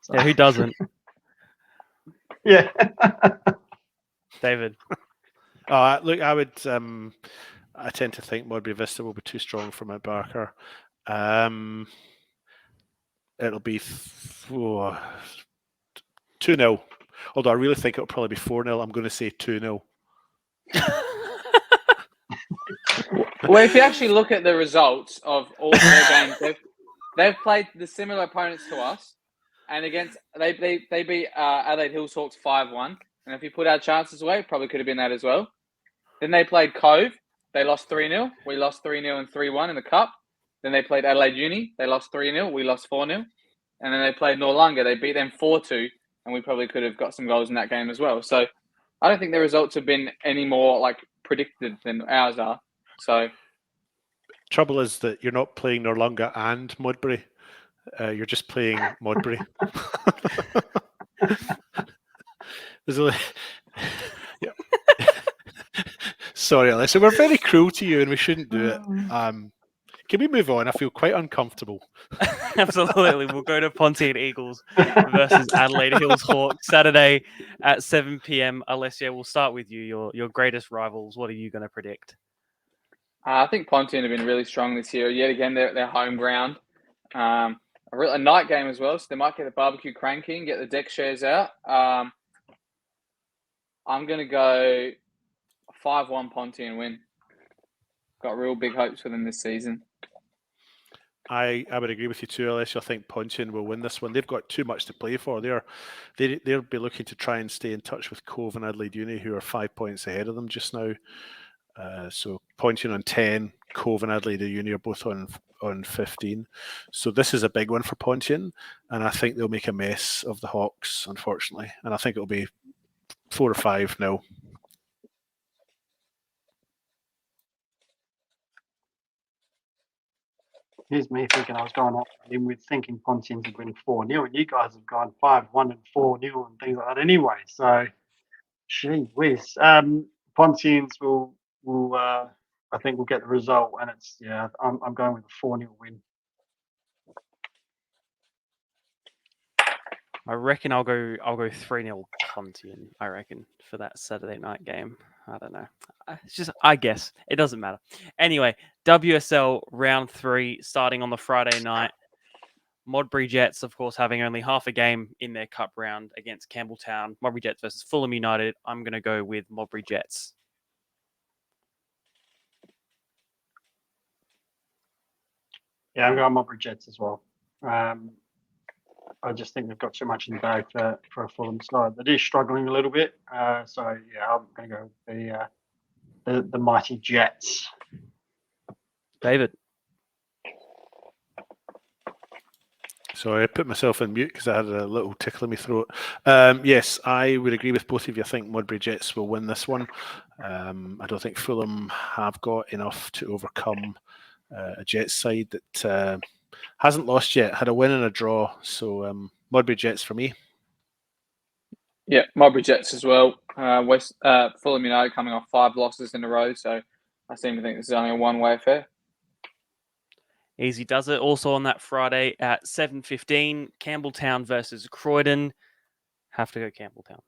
So. Yeah, who doesn't? Yeah. David. Look, I would... I tend to think Modbury Vista will be too strong for Mount Barker. It'll be 2-0. Although I really think it'll probably be 4-0. I'm going to say 2-0. Well, if you actually look at the results of all their games, they've played the similar opponents to us, and they beat Adelaide Hillshawks 5-1. And if you put our chances away, it probably could have been that as well. Then they played Cove. They lost 3-0. We lost 3-0 and 3-1 in the Cup. Then they played Adelaide Uni. They lost 3-0. We lost 4-0. And then they played Noarlunga. They beat them 4-2. And we probably could have got some goals in that game as well. So I don't think the results have been any more like predicted than ours are. So Trouble is that you're not playing Norlunga and Modbury. You're just playing Modbury. There's only... yeah. Sorry, Alessio. We're very cruel to you, and we shouldn't do it. Can we move on? I feel quite uncomfortable. Absolutely. We'll go to Pontian Eagles versus Adelaide Hills Hawks Saturday at 7 p.m. Alessio, we'll start with you. Your greatest rivals. What are you going to predict? I think Pontian have been really strong this year. Yet again, they're at their home ground. A night game as well, so they might get the barbecue cranking, get the deck shares out. I'm going to go 5-1 Pontian win. Got real big hopes for them this season. I would agree with you too, Alessio. I think Pontian will win this one. They've got too much to play for. They'll be looking to try and stay in touch with Cove and Adelaide Uni, who are 5 points ahead of them just now. So Pontian on 10, Cove and Adelaide Uni are both on 15. So this is a big one for Pontian, and I think they'll make a mess of the Hawks, unfortunately. And I think it'll be 4 or 5-0. Here's me thinking I was going up in with thinking Pontians would win 4-0, and you guys have gone 5-1 and 4-0 and things like that anyway. So, gee whiz. Pontians will I think we'll get the result, and I'm going with a 4-0 win. I reckon I'll go 3-0 Pontian, I reckon, for that Saturday night game. I don't know. It's just, I guess. It doesn't matter. Anyway, WSL round 3 starting on the Friday night. Modbury Jets, of course, having only half a game in their cup round against Campbelltown. Modbury Jets versus Fulham United. I'm going to go with Modbury Jets. Yeah, I'm going Modbury Jets as well. I just think they've got too much in the bag for a Fulham side. They are struggling a little bit. So, yeah, I'm going to go with the mighty Jets. David. Sorry, I put myself on mute because I had a little tickle in my throat. Yes, I would agree with both of you. I think Modbury Jets will win this one. I don't think Fulham have got enough to overcome a Jets side that hasn't lost yet, had a win and a draw. So Modbury Jets for me. Yeah, Modbury Jets as well. Fulham United coming off 5 losses in a row, so I seem to think this is only a one-way affair. Easy does it. Also on that Friday at 7:15, Campbelltown versus Croydon. Have to go Campbelltown.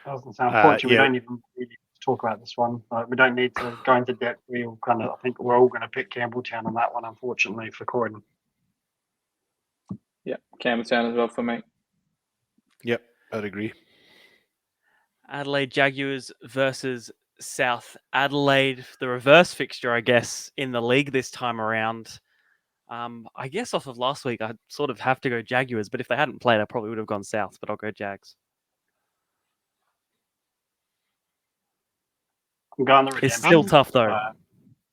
Unfortunately, we don't even really talk about this one. We don't need to go into depth. I think we're all going to pick Campbelltown on that one, unfortunately, for Croydon. Yeah, Campbelltown as well for me. Yep, I'd agree. Adelaide Jaguars versus South Adelaide, the reverse fixture, I guess, in the league this time around. I guess off of last week, I'd sort of have to go Jaguars, but if they hadn't played, I probably would have gone South, but I'll go Jags. I'm going the Redemption. It's still tough, though.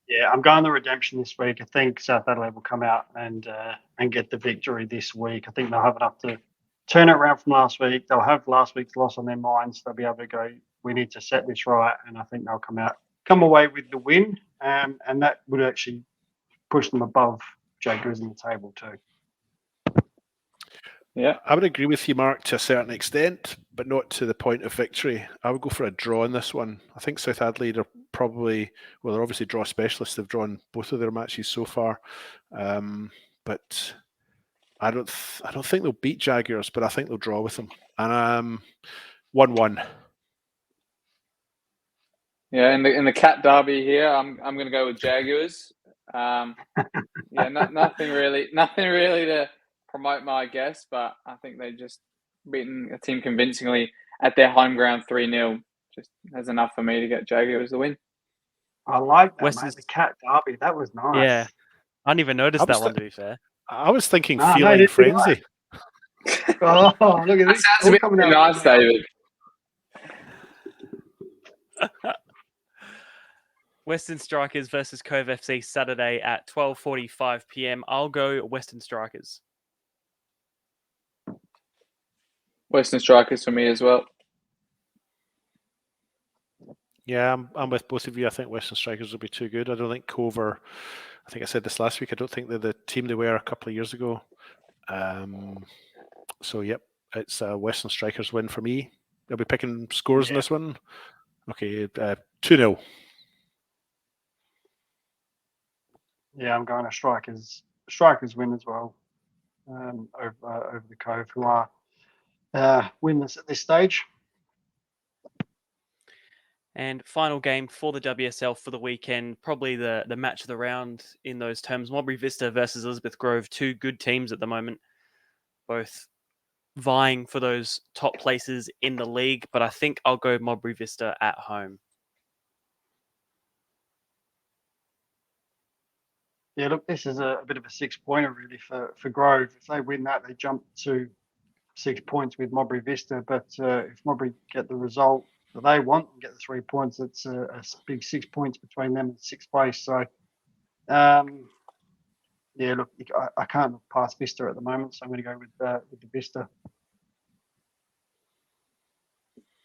Yeah, I'm going the Redemption this week. I think South Adelaide will come out and get the victory this week. I think they'll have enough to turn it around from last week. They'll have last week's loss on their minds. They'll be able to go, we need to set this right, and I think they'll come away with the win, and that would actually push them above Jaguars in the table too. Yeah, I would agree with you, Mark, to a certain extent, but not to the point of victory. I would go for a draw in this one. I think South Adelaide are probably, well, they're obviously draw specialists. They've drawn both of their matches so far, but I don't think they'll beat Jaguars, but I think they'll draw with them. And 1-1. Yeah, in the Cat Derby here, I'm going to go with Jaguars. Yeah, nothing really to promote my guess, but I think they just beaten a team convincingly at their home ground 3-0. Just has enough for me to get Jaguars the win. I like that, mate. The Cat Derby, that was nice. Yeah, I didn't even notice that one, to be fair. I was thinking feline frenzy. Oh, look at this. That sounds a bit nice, David. Western Strikers versus Cove FC Saturday at 12:45 p.m. I'll go Western Strikers. Western Strikers for me as well. Yeah, I'm with both of you. I think Western Strikers will be too good. I don't think Cover, I think I said this last week, I don't think they're the team they were a couple of years ago. So, yep, it's a Western Strikers win for me. I'll be picking scores in this one. Okay, 2-0. Yeah, I'm going to Strikers win as well over the Cove, who are winners at this stage. And final game for the WSL for the weekend, probably the match of the round in those terms. Modbury Vista versus Elizabeth Grove, two good teams at the moment, both vying for those top places in the league. But I think I'll go Modbury Vista at home. Yeah, look, this is a bit of a 6-pointer really for Grove. If they win that, they jump to 6 points with Modbury Vista. But if Modbury get the result that they want and get the 3 points, it's a big 6 points between them and sixth place. So, yeah, look, I can't look past Vista at the moment, so I'm going to go with the Vista.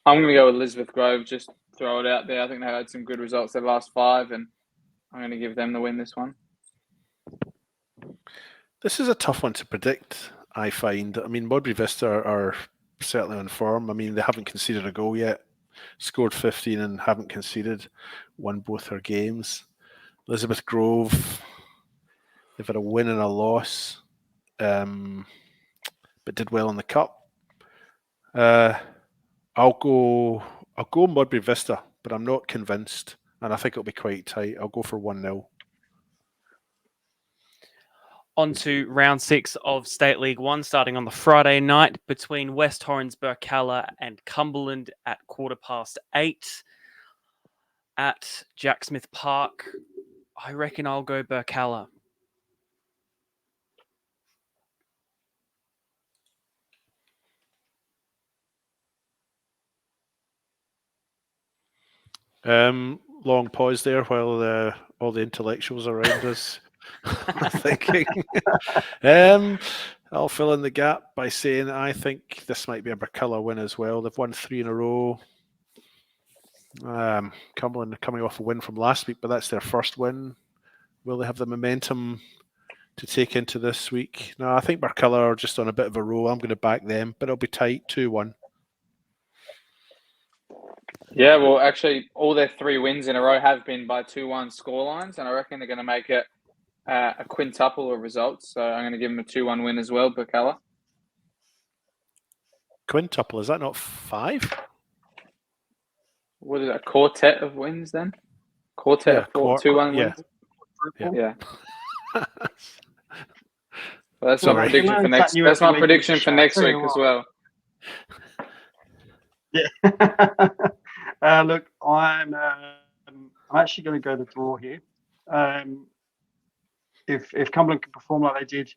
I'm going to go with Elizabeth Grove. Just throw it out there. I think they had some good results their last 5, and I'm going to give them the win this one. This is a tough one to predict, I find. I mean, Modbury Vista are certainly on form. I mean, they haven't conceded a goal yet, scored 15 and haven't conceded, won both their games. Elizabeth Grove, they've had a win and a loss, but did well in the cup. I'll go Modbury Vista, but I'm not convinced, and I think it'll be quite tight. I'll go for 1-0. On to round 6 of State League 1, starting on the Friday night between West Torrens, Burkalla and Cumberland at 8:15 at Jack Smith Park. I reckon I'll go Burkalla. Long pause there while all the intellectuals around us are thinking. I'll fill in the gap by saying I think this might be a Burkalla win as well. They've won 3 in a row. Cumberland coming off a win from last week, but that's their first win. Will they have the momentum to take into this week? No, I think Burkalla are just on a bit of a roll. I'm going to back them, but it'll be tight, 2-1. Yeah, well, actually, all their 3 wins in a row have been by 2-1 scorelines, and I reckon they're going to make it a quintuple of results. So I'm going to give them a 2-1 win as well, Burkalla. Quintuple, is that not 5? What is it, a quartet of wins then? Quartet of 2-1 wins? Yeah. Well, that's my prediction for next. That's my prediction for next week as well. Yeah. Look, I'm actually going to go the draw here. If Cumberland can perform like they did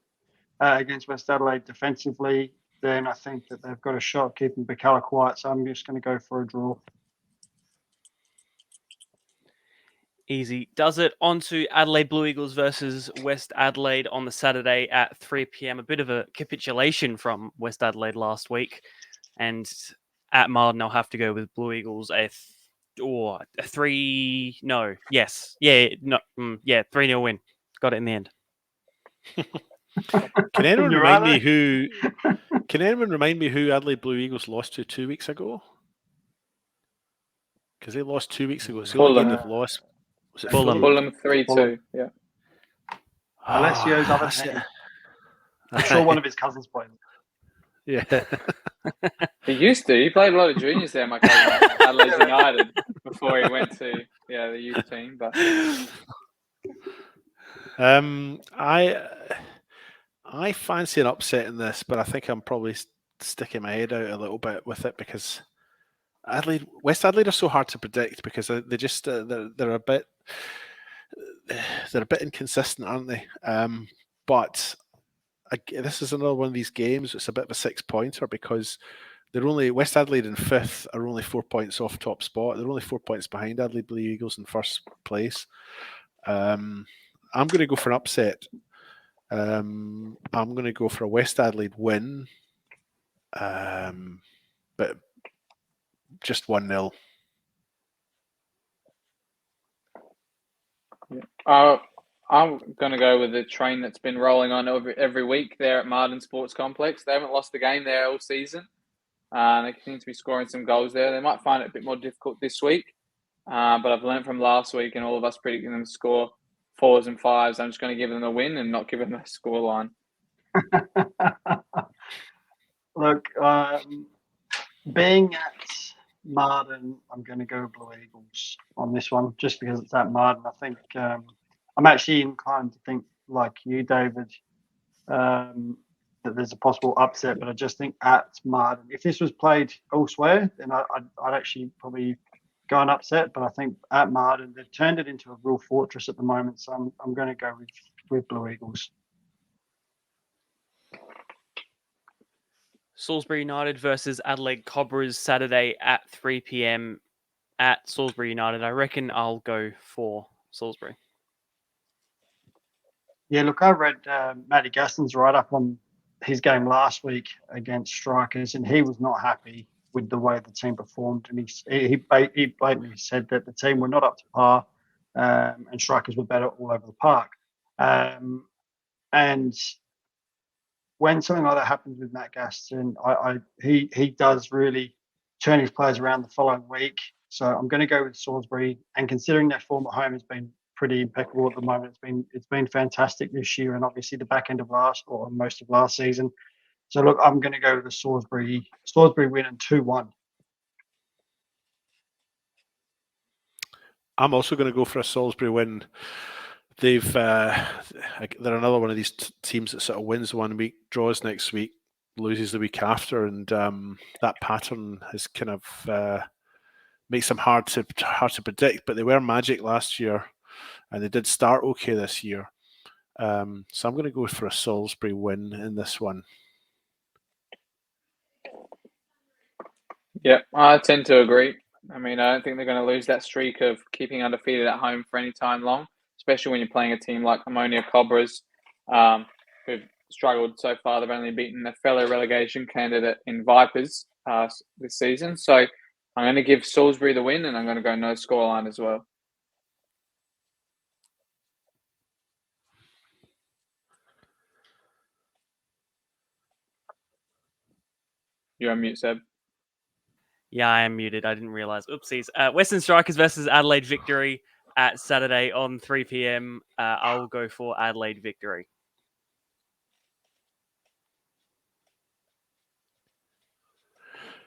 against West Adelaide defensively, then I think that they've got a shot keeping Burkalla quiet. So I'm just going to go for a draw. Easy does it. On to Adelaide Blue Eagles versus West Adelaide on the Saturday at 3 p.m. A bit of a capitulation from West Adelaide last week. And at Marden, I'll have to go with Blue Eagles a 3... No. Yes. Yeah. No. Yeah. 3-0 win. Got it in the end. Can anyone remind me who Adelaide Blue Eagles lost to 2 weeks ago? Because they lost 2 weeks ago. It's the only game they've lost. Was it Fulham? Fulham 3-2. Yeah. Alessio's other team. I'm sure one of his cousins played. Yeah. He used to. He played a lot of juniors there, my cousin, Adelaide United, before he went to the youth team. But I fancy an upset in this, but I think I'm probably sticking my head out a little bit with it because West Adelaide are so hard to predict because they just they're a bit inconsistent, aren't they? But this is another one of these games. It's a bit of a 6-pointer because West Adelaide in 5th are only 4 points off top spot. They're only 4 points behind Adelaide Blue Eagles in first place. I'm going to go for an upset. I'm going to go for a West Adelaide win. but just 1-0. I'm going to go with the train that's been rolling on every week there at Martin Sports Complex. They haven't lost a game there all season. They continue to be scoring some goals there. They might find it a bit more difficult this week, but I've learned from last week and all of us predicting them to score 4s and 5s. I'm just going to give them a win and not give them a scoreline. Look, being at Martin, I'm going to go Blue Eagles on this one, just because it's at Martin. I think I'm actually inclined to think, like you, David, that there's a possible upset, but I just think at Martin, if this was played elsewhere, then I'd actually probably go an upset. But I think at Martin, they've turned it into a real fortress at the moment, so I'm going to go with Blue Eagles. Salisbury United versus Adelaide Cobras Saturday at 3 p.m. at Salisbury United. I reckon I'll go for Salisbury. Yeah, look, I read Matty Gaston's write-up on his game last week against Strikers, and he was not happy with the way the team performed. And he blatantly said that the team were not up to par, and Strikers were better all over the park. And when something like that happens with Matt Gaston, he does really turn his players around the following week. So I'm going to go with Salisbury. And considering their form at home has been pretty impeccable at the moment, it's been fantastic this year, and obviously the back end of most of last season. So look, I'm going to go with the Salisbury win and 2-1. I'm also going to go for a Salisbury win. They're another one of these teams that sort of wins one week, draws next week, loses the week after, and that pattern has kind of makes them hard to predict. But they were magic last year, and they did start okay this year. So I'm going to go for a Salisbury win in this one. Yeah, I tend to agree. I mean, I don't think they're going to lose that streak of keeping undefeated at home for any time long, especially when you're playing a team like Ammonia Cobras, who've struggled so far. They've only beaten a fellow relegation candidate in Vipers this season. So I'm going to give Salisbury the win, and I'm going to go no scoreline as well. You're on mute, Seb. Yeah, I am muted. I didn't realize. Oopsies. Western Strikers versus Adelaide Victory at Saturday on 3 p.m. I'll go for Adelaide Victory.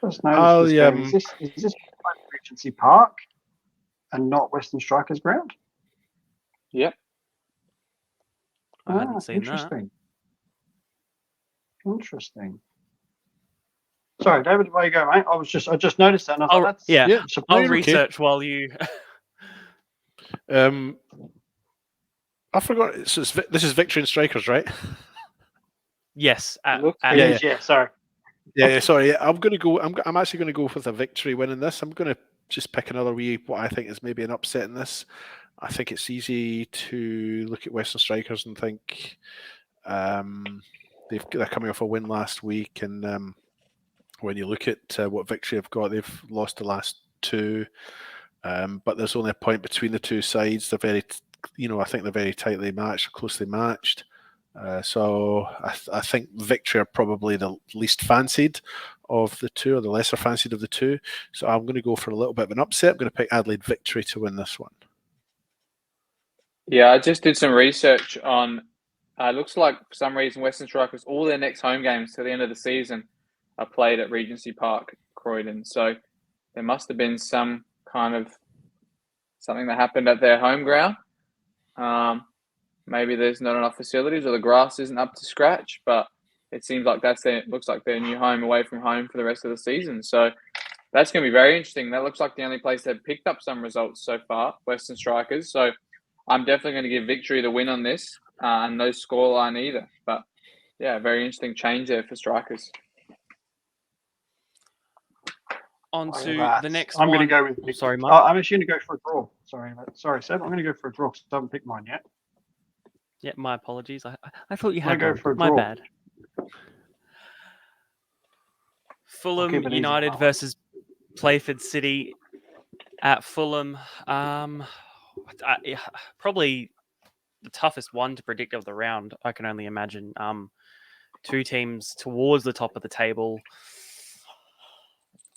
Just noticed this game. Is this Regency Park and not Western Strikers ground? Yep. I hadn't seen that. Interesting. Sorry, David, where you go, mate? I just noticed that, and I thought I'll research while you. I forgot. So this is Victory and Strikers, right? Yes. Sorry. Yeah, sorry. I'm going to go. I'm actually going to go with a Victory win in this. I'm going to just pick another what I think is maybe an upset in this. I think it's easy to look at Western Strikers and think they're coming off a win last week, and when you look at what Victory have got, they've lost the last two, but there's only a point between the two sides. They're very, I think they're very tightly matched, closely matched. So I think Victory are probably the least fancied of the two, or the lesser fancied of the two. So I'm going to go for a little bit of an upset. I'm going to pick Adelaide Victory to win this one. Yeah, I just did some research on. Looks like for some reason Western Strikers, all their next home games to the end of the season are played at Regency Park, Croydon. So there must have been some kind of something that happened at their home ground. Maybe there's not enough facilities, or the grass isn't up to scratch. But it seems like looks like their new home away from home for the rest of the season. So that's going to be very interesting. That looks like the only place they've picked up some results so far, Western Strikers. So I'm definitely going to give Victory the win on this, and no scoreline either. But yeah, very interesting change there for Strikers. On to the next I'm one. going to go with. Sorry, Marc. I'm actually going to go for a draw. Sorry, Seb. I'm going to go for a draw because I haven't picked mine yet. Yeah, my apologies. I thought you had go one. for a My draw. bad. I'll keep Fulham it easy United on that one. versus Playford City at Fulham. Probably the toughest one to predict of the round, I can only imagine. Two teams towards the top of the table.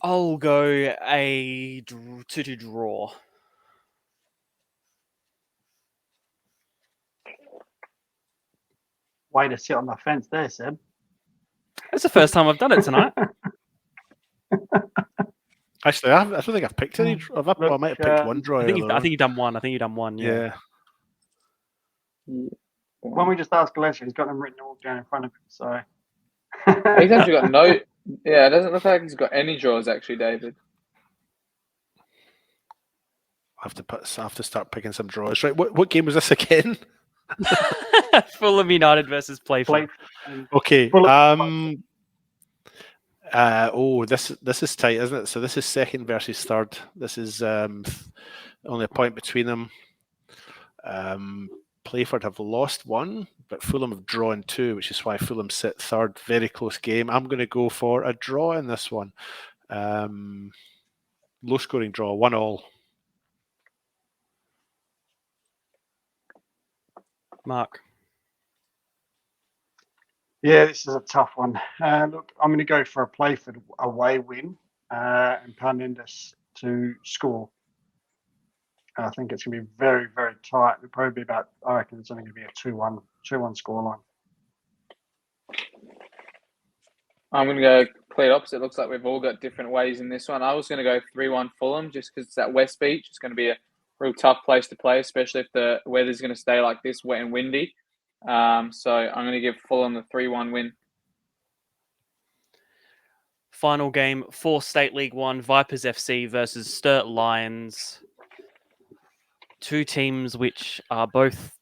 I'll go a 2-2 draw. Way to sit on the fence there, Seb. That's the first time I've done it tonight. Actually, I don't think I've picked any. I might have picked one draw. I think you've done one. I think you've done one. Yeah. When we just asked Alessio, he's got them written all down in front of him. So He's actually got no. Yeah, it doesn't look like he's got any draws actually, David. I have to start picking some draws. Right, what game was this again? Fulham United versus Playford. Okay. Fulham. This is tight, isn't it? So this is second versus third. This is only a point between them. Playford have lost one, but Fulham have drawn two, which is why Fulham sit third. Very close game. I'm going to go for a draw in this one. Low scoring draw, 1-1. Mark. Yeah, this is a tough one. Look, I'm going to go for a Playford away win and Parnendis to score. I think it's going to be very, very tight. It'll probably be about, I reckon it's only going to be a 2-1 scoreline. I'm going to go complete opposite. It looks like we've all got different ways in this one. I was going to go 3-1 Fulham just because it's at West Beach. It's going to be a real tough place to play, especially if the weather's going to stay like this, wet and windy. So I'm going to give Fulham the 3-1 win. Final game for State League 1, Vipers FC versus Sturt Lions. Two teams which are both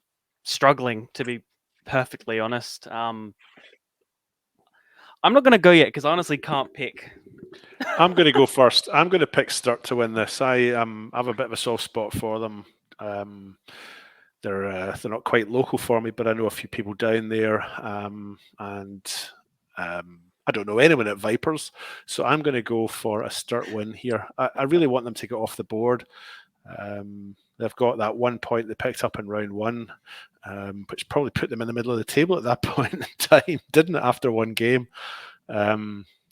struggling, to be perfectly honest. I'm not going to go yet because I honestly can't pick. I'm going to go first. I'm going to pick Sturt to win this. I have a bit of a soft spot for them. They're not quite local for me, but I know a few people down there, and I don't know anyone at Vipers, so I'm going to go for a Sturt win here. I really want them to get off the board. They've got that 1 point they picked up in round one, which probably put them in the middle of the table at that point in time, didn't it? After one game,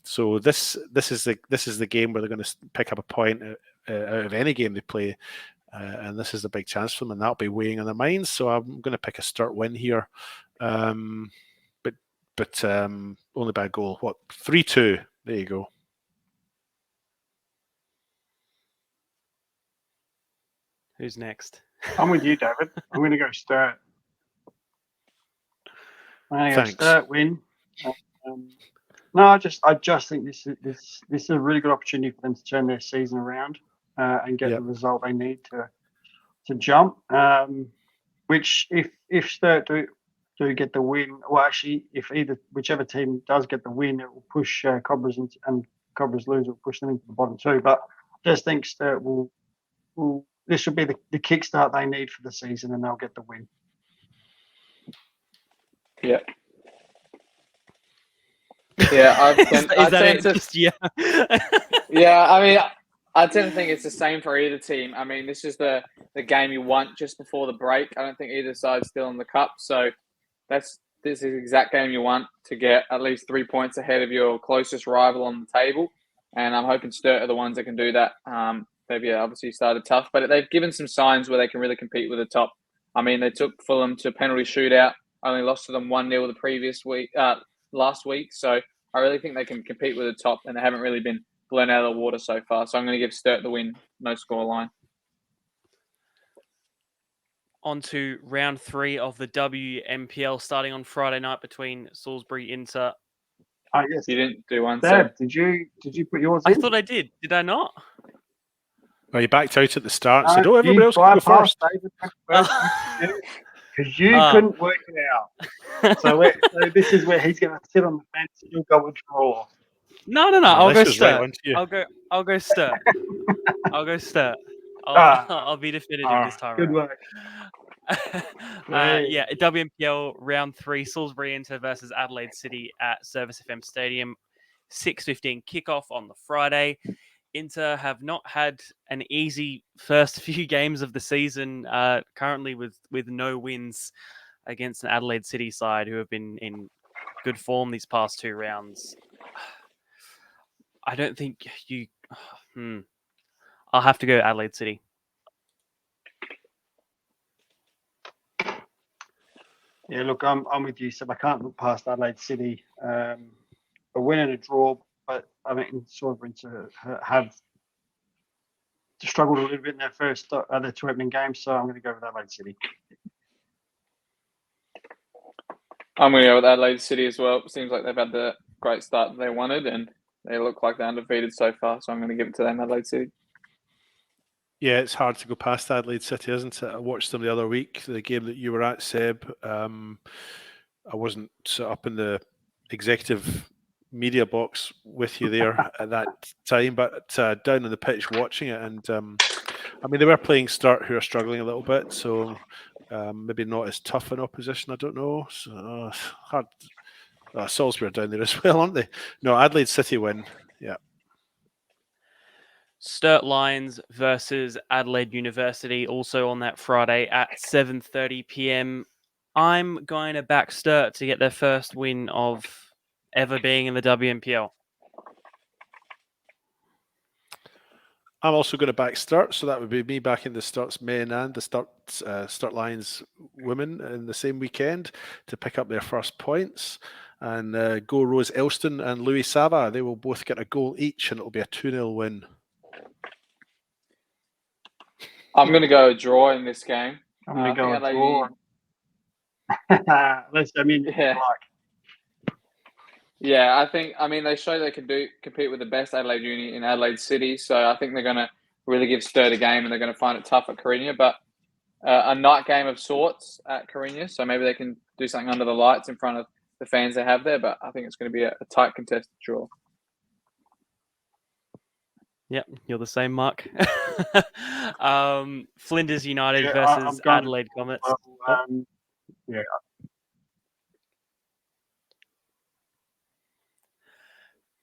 so this is the game where they're going to pick up a point out of any game they play, and this is the big chance for them, and that'll be weighing on their minds. So I'm going to pick a Sturt win here, but only by a goal. 3-2? There you go. Who's next? I'm with you, David. I'm going to go Sturt. I'm going to go Sturt win. No, I just think this is a really good opportunity for them to turn their season around and get the result they need to jump. Which if Sturt do get the win, well, actually, whichever team does get the win, it will push Cobras and Cobras lose, it will push them into the bottom two. But I just think Sturt will this will be the kickstart they need for the season, and they'll get the win. Yeah. Yeah, yeah, I mean, I tend to think it's the same for either team. I mean, this is the game you want just before the break. I don't think either side's still in the cup, so this is the exact game you want to get at least 3 points ahead of your closest rival on the table. And I'm hoping Sturt are the ones that can do that. They've obviously started tough, but they've given some signs where they can really compete with the top. I mean, they took Fulham to a penalty shootout, only lost to them 1-0 the previous week, last week. So I really think they can compete with the top, and they haven't really been blown out of the water so far. So I'm going to give Sturt the win, no scoreline. On to round 3 of the WMPL, starting on Friday night between Salisbury Inter. Oh, yes. You didn't do one, Dad, did you put yours in? I thought I did. Did I not? Well, you backed out at the start, so everybody else can go first. Because you couldn't work it out. So this is where he's going to sit on the fence and you'll go with draw. No. I'll go Sturt. Right, I'll go Sturt. I'll go Sturt. I'll be definitive this time. Good work. WMPL round 3, Salisbury Inter versus Adelaide City at Service FM Stadium. 6:15 kickoff on the Friday. Inter have not had an easy first few games of the season, currently with no wins against an Adelaide City side who have been in good form these past 2 rounds. I don't think you... I'll have to go Adelaide City. Yeah, look, I'm with you, Seb. I can't look past Adelaide City. A win and a draw, but I mean, sort of have struggled a little bit in their first their 2 opening games, so I'm going to go with Adelaide City. I'm going to go with Adelaide City as well. It seems like they've had the great start that they wanted, and they look like they're undefeated so far, so I'm going to give it to them, Adelaide City. Yeah, it's hard to go past Adelaide City, isn't it? I watched them the other week, the game that you were at, Seb. I wasn't up in the executive media box with you there at that time, but down on the pitch watching it, and I mean, they were playing Sturt, who are struggling a little bit, so maybe not as tough an opposition. I don't know. So, hard. Salisbury are down there as well, aren't they? No, Adelaide City win. Yeah. Sturt Lions versus Adelaide University, also on that Friday at 7:30 p.m. I'm going to back Sturt to get their first win of ever being in the WNPL. I'm also going to back Sturt, so that would be me backing the Sturt's men and the Sturt Lions women in the same weekend to pick up their first points. And go Rose Elston and Louis Sava. They will both get a goal each, and it'll be a 2-0 win. I'm going to go a draw in this game. I'm going to go a draw. Yeah, I mean, they show they can compete with the best Adelaide Uni in Adelaide City, so I think they're going to really give Sturt a game, and they're going to find it tough at Carina, but a night game of sorts at Carina, so maybe they can do something under the lights in front of the fans they have there, but I think it's going to be a tight contested draw. Yep, you're the same, Marc. Flinders United versus Adelaide Comets. Yeah.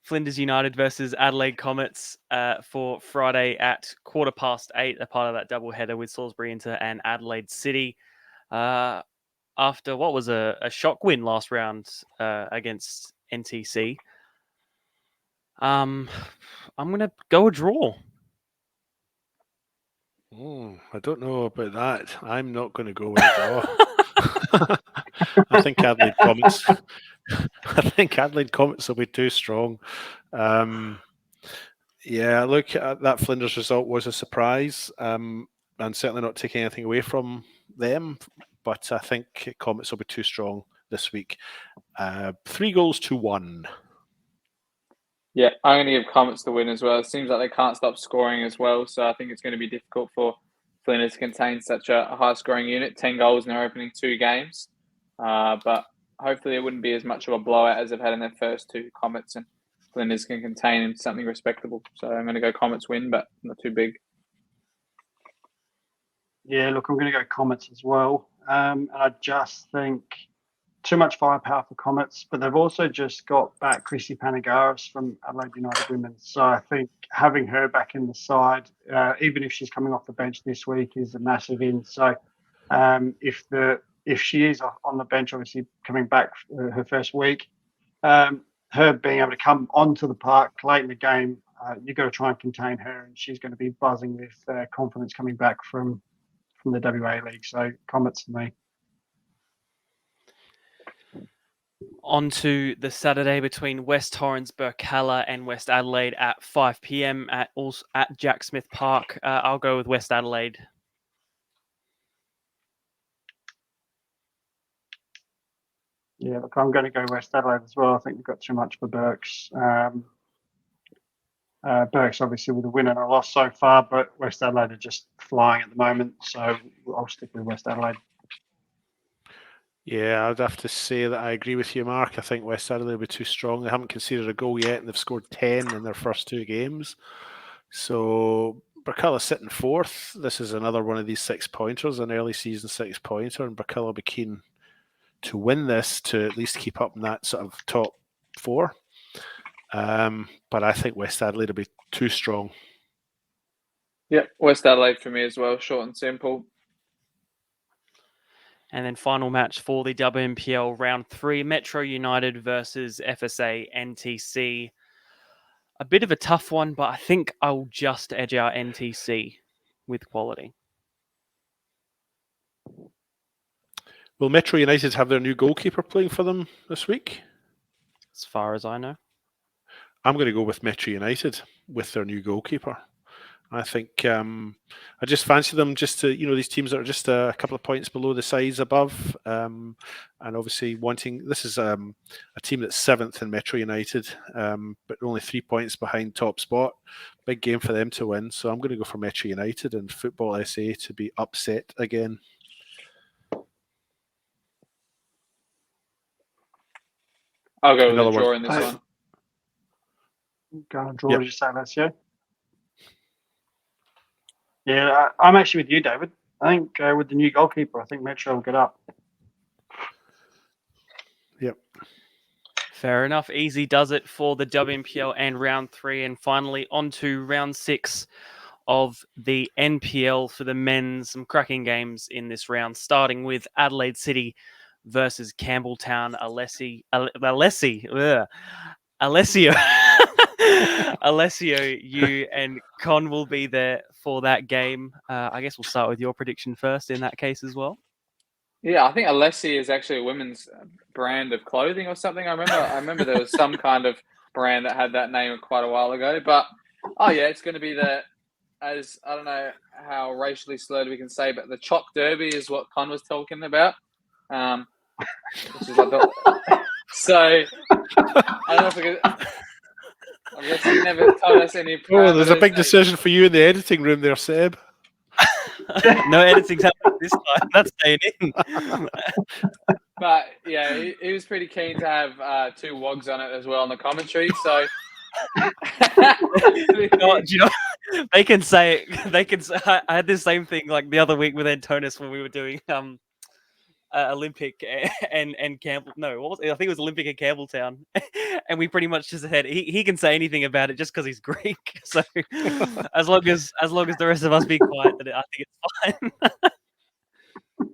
Flinders United versus Adelaide Comets for Friday at 8:15, a part of that doubleheader with Salisbury Inter and Adelaide City. After what was a shock win last round against NTC. I'm going to go a draw. I don't know about that. I'm not going to go with a draw. I think Adelaide Comets. I think Adelaide Comets will be too strong. Yeah, look, that Flinders result was a surprise, and certainly not taking anything away from them. But I think Comets will be too strong this week. 3-1. Yeah, I'm going to give Comets the win as well. It seems like they can't stop scoring as well, so I think it's going to be difficult for Flinders to contain such a high-scoring unit. 10 goals in their opening 2 games, but hopefully it wouldn't be as much of a blowout as they've had in their first 2. Comets and Flinders can contain something respectable. So I'm going to go Comets win, but not too big. Yeah, look, I'm going to go Comets as well. And I just think too much firepower for Comets, but they've also just got back Chrissy Panagaris from Adelaide United Women. So I think having her back in the side, even if she's coming off the bench this week, is a massive in. So if she is on the bench, obviously coming back her first week, her being able to come onto the park late in the game, you've got to try and contain her, and she's going to be buzzing with confidence coming back from the WA League. So Comets for me. On to the Saturday between West Torrens, Burkalla and West Adelaide at 5 p.m. at Jack Smith Park. I'll go with West Adelaide. Yeah, look, I'm going to go West Adelaide as well. I think we've got too much for Burks. Burks obviously with a win and a loss so far, but West Adelaide are just flying at the moment. So I'll stick with West Adelaide. Yeah, I'd have to say that I agree with you, Mark. I think West Adelaide will be too strong. They haven't conceded a goal yet, and they've scored 10 in their first 2 games. So Burkalla sitting 4th. This is another one of these 6-pointers, an early season 6-pointer, and Burkalla will be keen to win this to at least keep up in that sort of top 4. But I think West Adelaide will be too strong. Yeah, West Adelaide for me as well, short and simple. And then final match for the WNPL round 3, Metro United versus FSA NTC. A bit of a tough one, but I think I'll just edge out NTC with quality. Will Metro United have their new goalkeeper playing for them this week? As far as I know. I'm going to go with Metro United with their new goalkeeper. I think I just fancy them just to, these teams that are just a couple of points below the size above. And obviously this is a team that's 7th in Metro United, but only 3 points behind top spot. Big game for them to win. So I'm going to go for Metro United and Football SA to be upset again. I'll go with a draw in this one. Going to draw, did you say, Alessio? Yeah, I'm actually with you, David. I think with the new goalkeeper, I think Metro will get up. Yep. Fair enough. Easy does it for the WNPL and round 3. And finally, on to round 6 of the NPL for the men's. Some cracking games in this round, starting with Adelaide City versus Campbelltown. Alessio. Alessio, you and Con will be there for that game. I guess we'll start with your prediction first in that case as well. Yeah, I think Alessi is actually a women's brand of clothing or something. I remember there was some kind of brand that had that name quite a while ago. But it's going to be I don't know how racially slurred we can say, but the Chalk Derby is what Con was talking about. Which is like so I don't know if we could. I guess he never told us any. There's a big decision for you in the editing room there, Seb. No editing's happening this time. That's staying in. But yeah, he was pretty keen to have 2 wogs on it as well on the commentary. So they can say it. They can. I had the same thing like the other week with Antonis when we were doing Olympic and Campbell. No, what was it? I think it was Olympic and Campbelltown, and we pretty much just said he can say anything about it just because he's Greek. So as long as the rest of us be quiet, I think it's fine.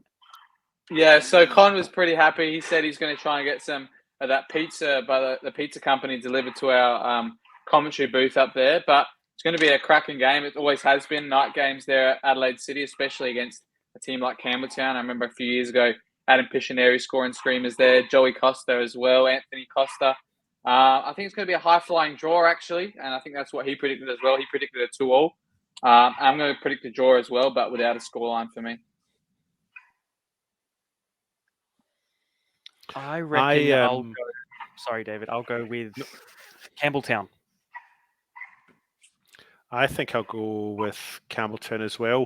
Yeah, so Con was pretty happy. He said he's going to try and get some of that pizza by the pizza company delivered to our commentary booth up there. But it's going to be a cracking game. It always has been. Night games there at Adelaide City, especially against a team like Campbelltown. I remember a few years ago, Adam Piscineri scoring screamers there, Joey Costa as well, Anthony Costa. I think it's going to be a high-flying draw, actually, and I think that's what he predicted as well. He predicted a 2-2. I'm going to predict a draw as well, but without a scoreline for me. I reckon I'll go. Sorry, David. I'll go with Campbelltown. I think I'll go with Campbelltown as well.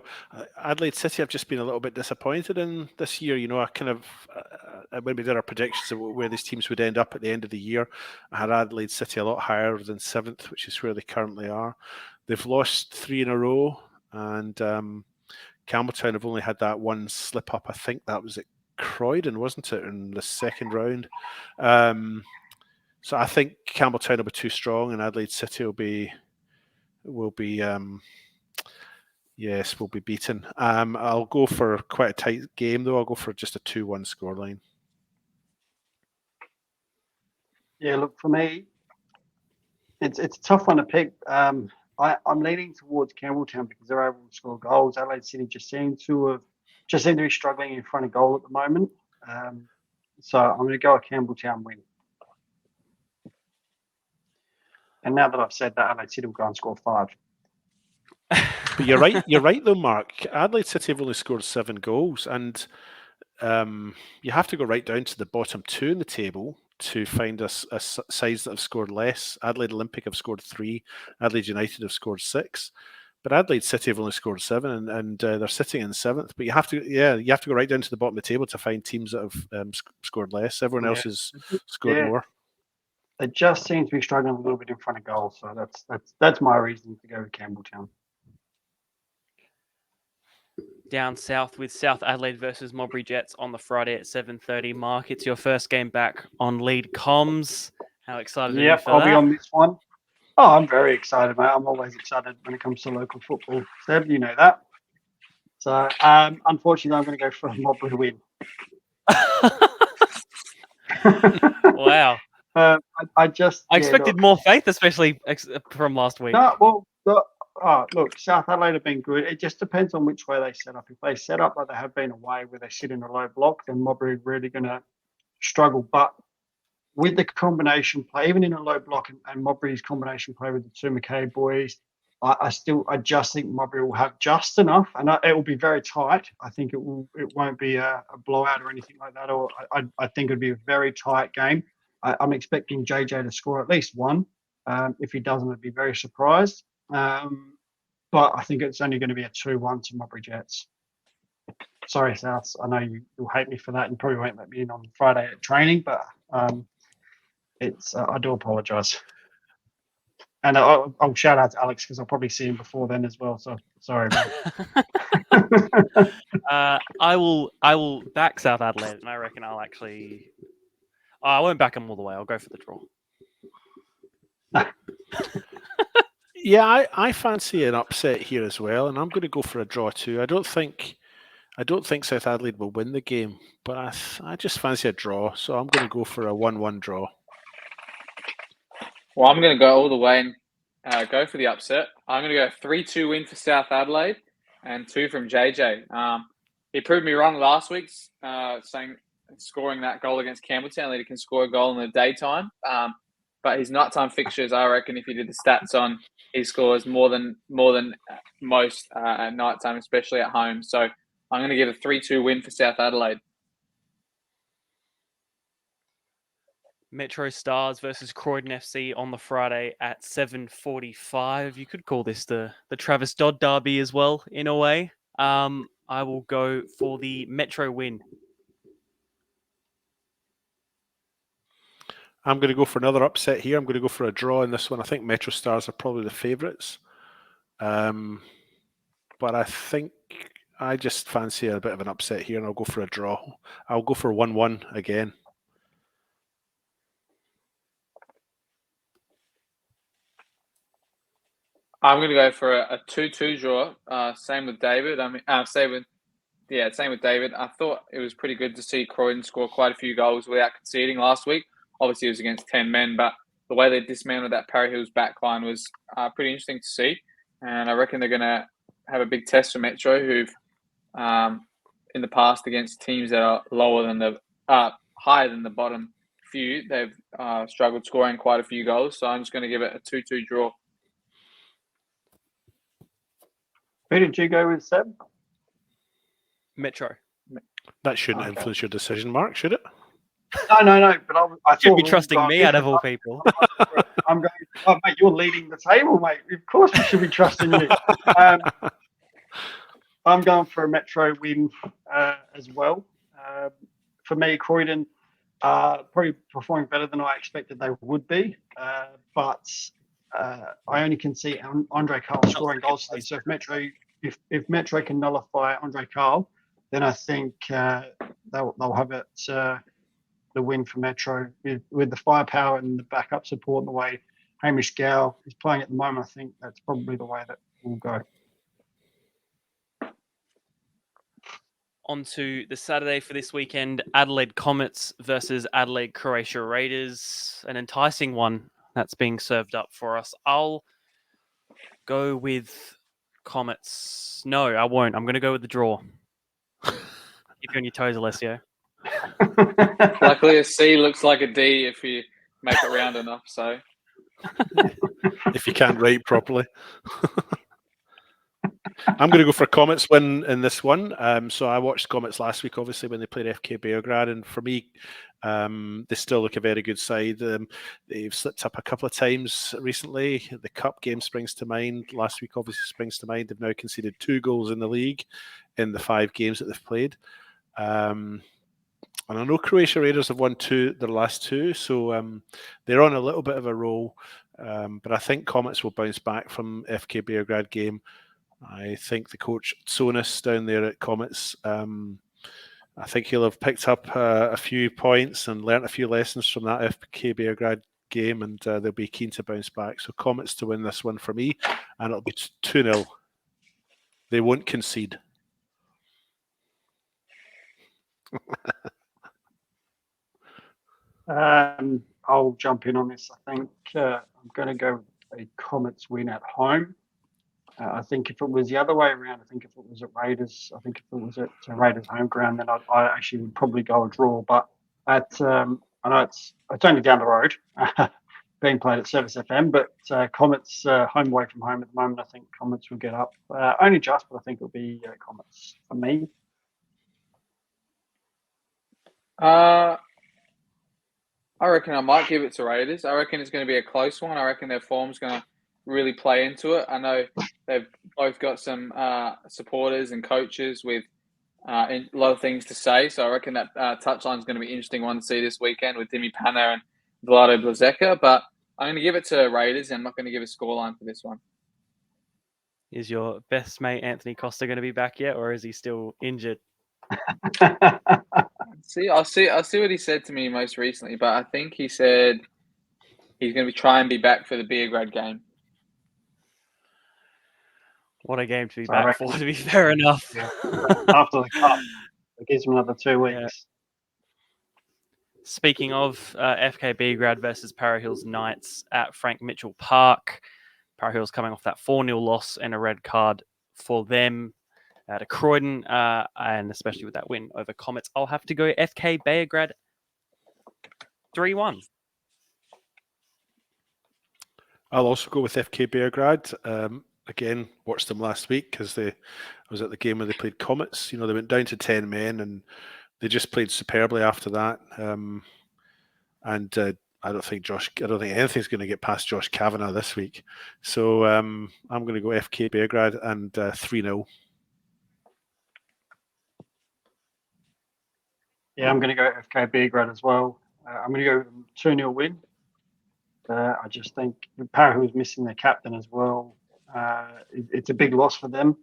Adelaide City, I've just been a little bit disappointed in this year. When we did our predictions of where these teams would end up at the end of the year, I had Adelaide City a lot higher than 7th, which is where they currently are. They've lost 3 in a row, and Campbelltown have only had that one slip up. I think that was at Croydon, wasn't it, in the second round? So I think Campbelltown will be too strong, and Adelaide City will be beaten. I'll go for quite a tight game, though. I'll go for just a 2-1 scoreline. Yeah, look, for me, it's a tough one to pick. I'm leaning towards Campbelltown because they're able to score goals. Adelaide City just seem to be struggling in front of goal at the moment. So I'm going to go a Campbelltown win. And now that I've said that, Adelaide City will go and score 5. But you're right. You're right, though, Mark. Adelaide City have only scored 7 goals, and you have to go right down to the bottom 2 in the table to find a sides that have scored less. Adelaide Olympic have scored 3. Adelaide United have scored 6. But Adelaide City have only scored 7, and they're sitting in 7th. But you have to go right down to the bottom of the table to find teams that have scored less. Everyone else has scored more. They just seem to be struggling a little bit in front of goal. So that's my reason to go with Campbelltown. Down south with South Adelaide versus Modbury Jets on the Friday at 7:30. Mark, it's your first game back on lead comms. How excited are you Yep, for I'll that? be on this one. Oh, I'm very excited, mate. I'm always excited when it comes to local football. Seb, you know that. So, unfortunately, I'm going to go for a Mowbray win. Wow. I just expected more faith, especially from last week. No, well, look, South Adelaide have been good. It just depends on which way they set up. If they set up like they have been away, where they sit in a low block, then Mowbray are really going to struggle. But with the combination play, even in a low block, and Mowbray's combination play with the two McKay boys, I just think Mowbray will have just enough, and it will be very tight. I think it won't be a blowout or anything like that. Or I think it'll be a very tight game. I'm expecting JJ to score at least one. If he doesn't, I'd be very surprised. But I think it's only going to be a 2-1 to Mowbray Jets. Sorry, Souths. I know you'll hate me for that. You probably won't let me in on Friday at training, but I do apologise. And I'll shout out to Alex because I'll probably see him before then as well. So sorry, mate. I will back South Adelaide, and I reckon I'll actually. I won't back them all the way. I'll go for the draw. Yeah, I fancy an upset here as well, and I'm going to go for a draw too. I don't think South Adelaide will win the game, but I just fancy a draw, so I'm going to go for a 1-1 draw. Well, I'm going to go all the way and go for the upset. I'm going to go 3-2 win for South Adelaide and 2 from JJ. He proved me wrong last week, scoring that goal against Campbelltown that he can score a goal in the daytime. But his nighttime fixtures, I reckon, if you did the stats on, he scores more than most at nighttime, especially at home. So I'm going to give a 3-2 win for South Adelaide. Metro Stars versus Croydon FC on the Friday at 7:45. You could call this the Travis Dodd derby as well, in a way. I will go for the Metro win. I'm going to go for another upset here. I'm going to go for a draw in this one. I think Metro Stars are probably the favourites. But I think I just fancy a bit of an upset here, and I'll go for a draw. I'll go for 1-1 again. I'm going to go for a 2-2 draw. Same with David. Same with David. I thought it was pretty good to see Croydon score quite a few goals without conceding last week. Obviously, it was against 10 men, but the way they dismantled that Parry Hills backline was pretty interesting to see. And I reckon they're going to have a big test for Metro, who've in the past against teams that are higher than the bottom few, they've struggled scoring quite a few goals. So I'm just going to give it a 2-2 draw. Who did you go with, Seb? Metro. That shouldn't influence your decision, Mark, should it? No. But I Should thought be trusting me out of all people. I'm going. Oh, mate, you're leading the table, mate. Of course, we should be trusting you. I'm going for a Metro win as well. For me, Croydon probably performing better than I expected they would be, but I only can see Andre Carl scoring goals today. So if Metro can nullify Andre Carl, then I think they'll have it the win for Metro with the firepower and the backup support and the way Hamish Gow is playing at the moment. I think that's probably the way that we'll go. On to the Saturday for this weekend, Adelaide Comets versus Adelaide Croatia Raiders. An enticing one that's being served up for us. I'll go with Comets. No, I won't. I'm going to go with the draw. Keep you on your toes, Alessio. Luckily, a C looks like a D if you make it round enough. So, if you can't write properly. I'm going to go for Comets win in this one. So I watched Comets last week, obviously, when they played FK Beograd, and for me, they still look a very good side. They've slipped up a couple of times recently. The Cup game springs to mind. Last week, obviously, springs to mind. They've now conceded 2 goals in the league in the 5 games that they've played. And I know Croatia Raiders have won their last 2, so they're on a little bit of a roll. But I think Comets will bounce back from FK Beograd game. I think the coach Sonis down there at Comets, I think he'll have picked up a few points and learnt a few lessons from that FK Beograd game, and they'll be keen to bounce back. So Comets to win this one for me, and it'll be 2-0. They won't concede. I'll jump in on this. I think I'm going to go with a Comets win at home. I think if it was the other way around, I think if it was at Raiders, I think if it was at Raiders home ground, then I actually would probably go a draw. But at I know it's only down the road, being played at Service FM, but Comets home away from home at the moment. I think Comets will get up only just, but I think it'll be Comets for me. I reckon I might give it to Raiders. I reckon it's going to be a close one. I reckon their form's going to really play into it. I know they've both got some supporters and coaches with a lot of things to say. So I reckon that touchline is going to be an interesting one to see this weekend with Timmy Panner and Vlado Blazeka. But I'm going to give it to Raiders, and I'm not going to give a scoreline for this one. Is your best mate Anthony Costa going to be back yet, or is he still injured? I'll see what he said to me most recently, but I think he said he's going to try and be back for the Beograd game. What a game to be back for, to be fair enough. Yeah. After the cup, it gives him another 2 weeks. Yeah. Speaking of FK Beograd versus Para Hills Knights at Frank Mitchell Park, Para Hills coming off that 4-0 loss and a red card for them to Croydon, and especially with that win over Comets, I'll have to go FK Beograd 3-1. I'll also go with FK Beograd. Again, watched them last week because I was at the game where they played Comets. They went down to 10 men and they just played superbly after that. I don't think anything's going to get past Josh Kavanagh this week. So I'm going to go FK Beograd and 3-0. Yeah, I'm going to go FK Beograd as well. I'm going to go 2-0 win. I just think Para, who's missing their captain as well, it's a big loss for them.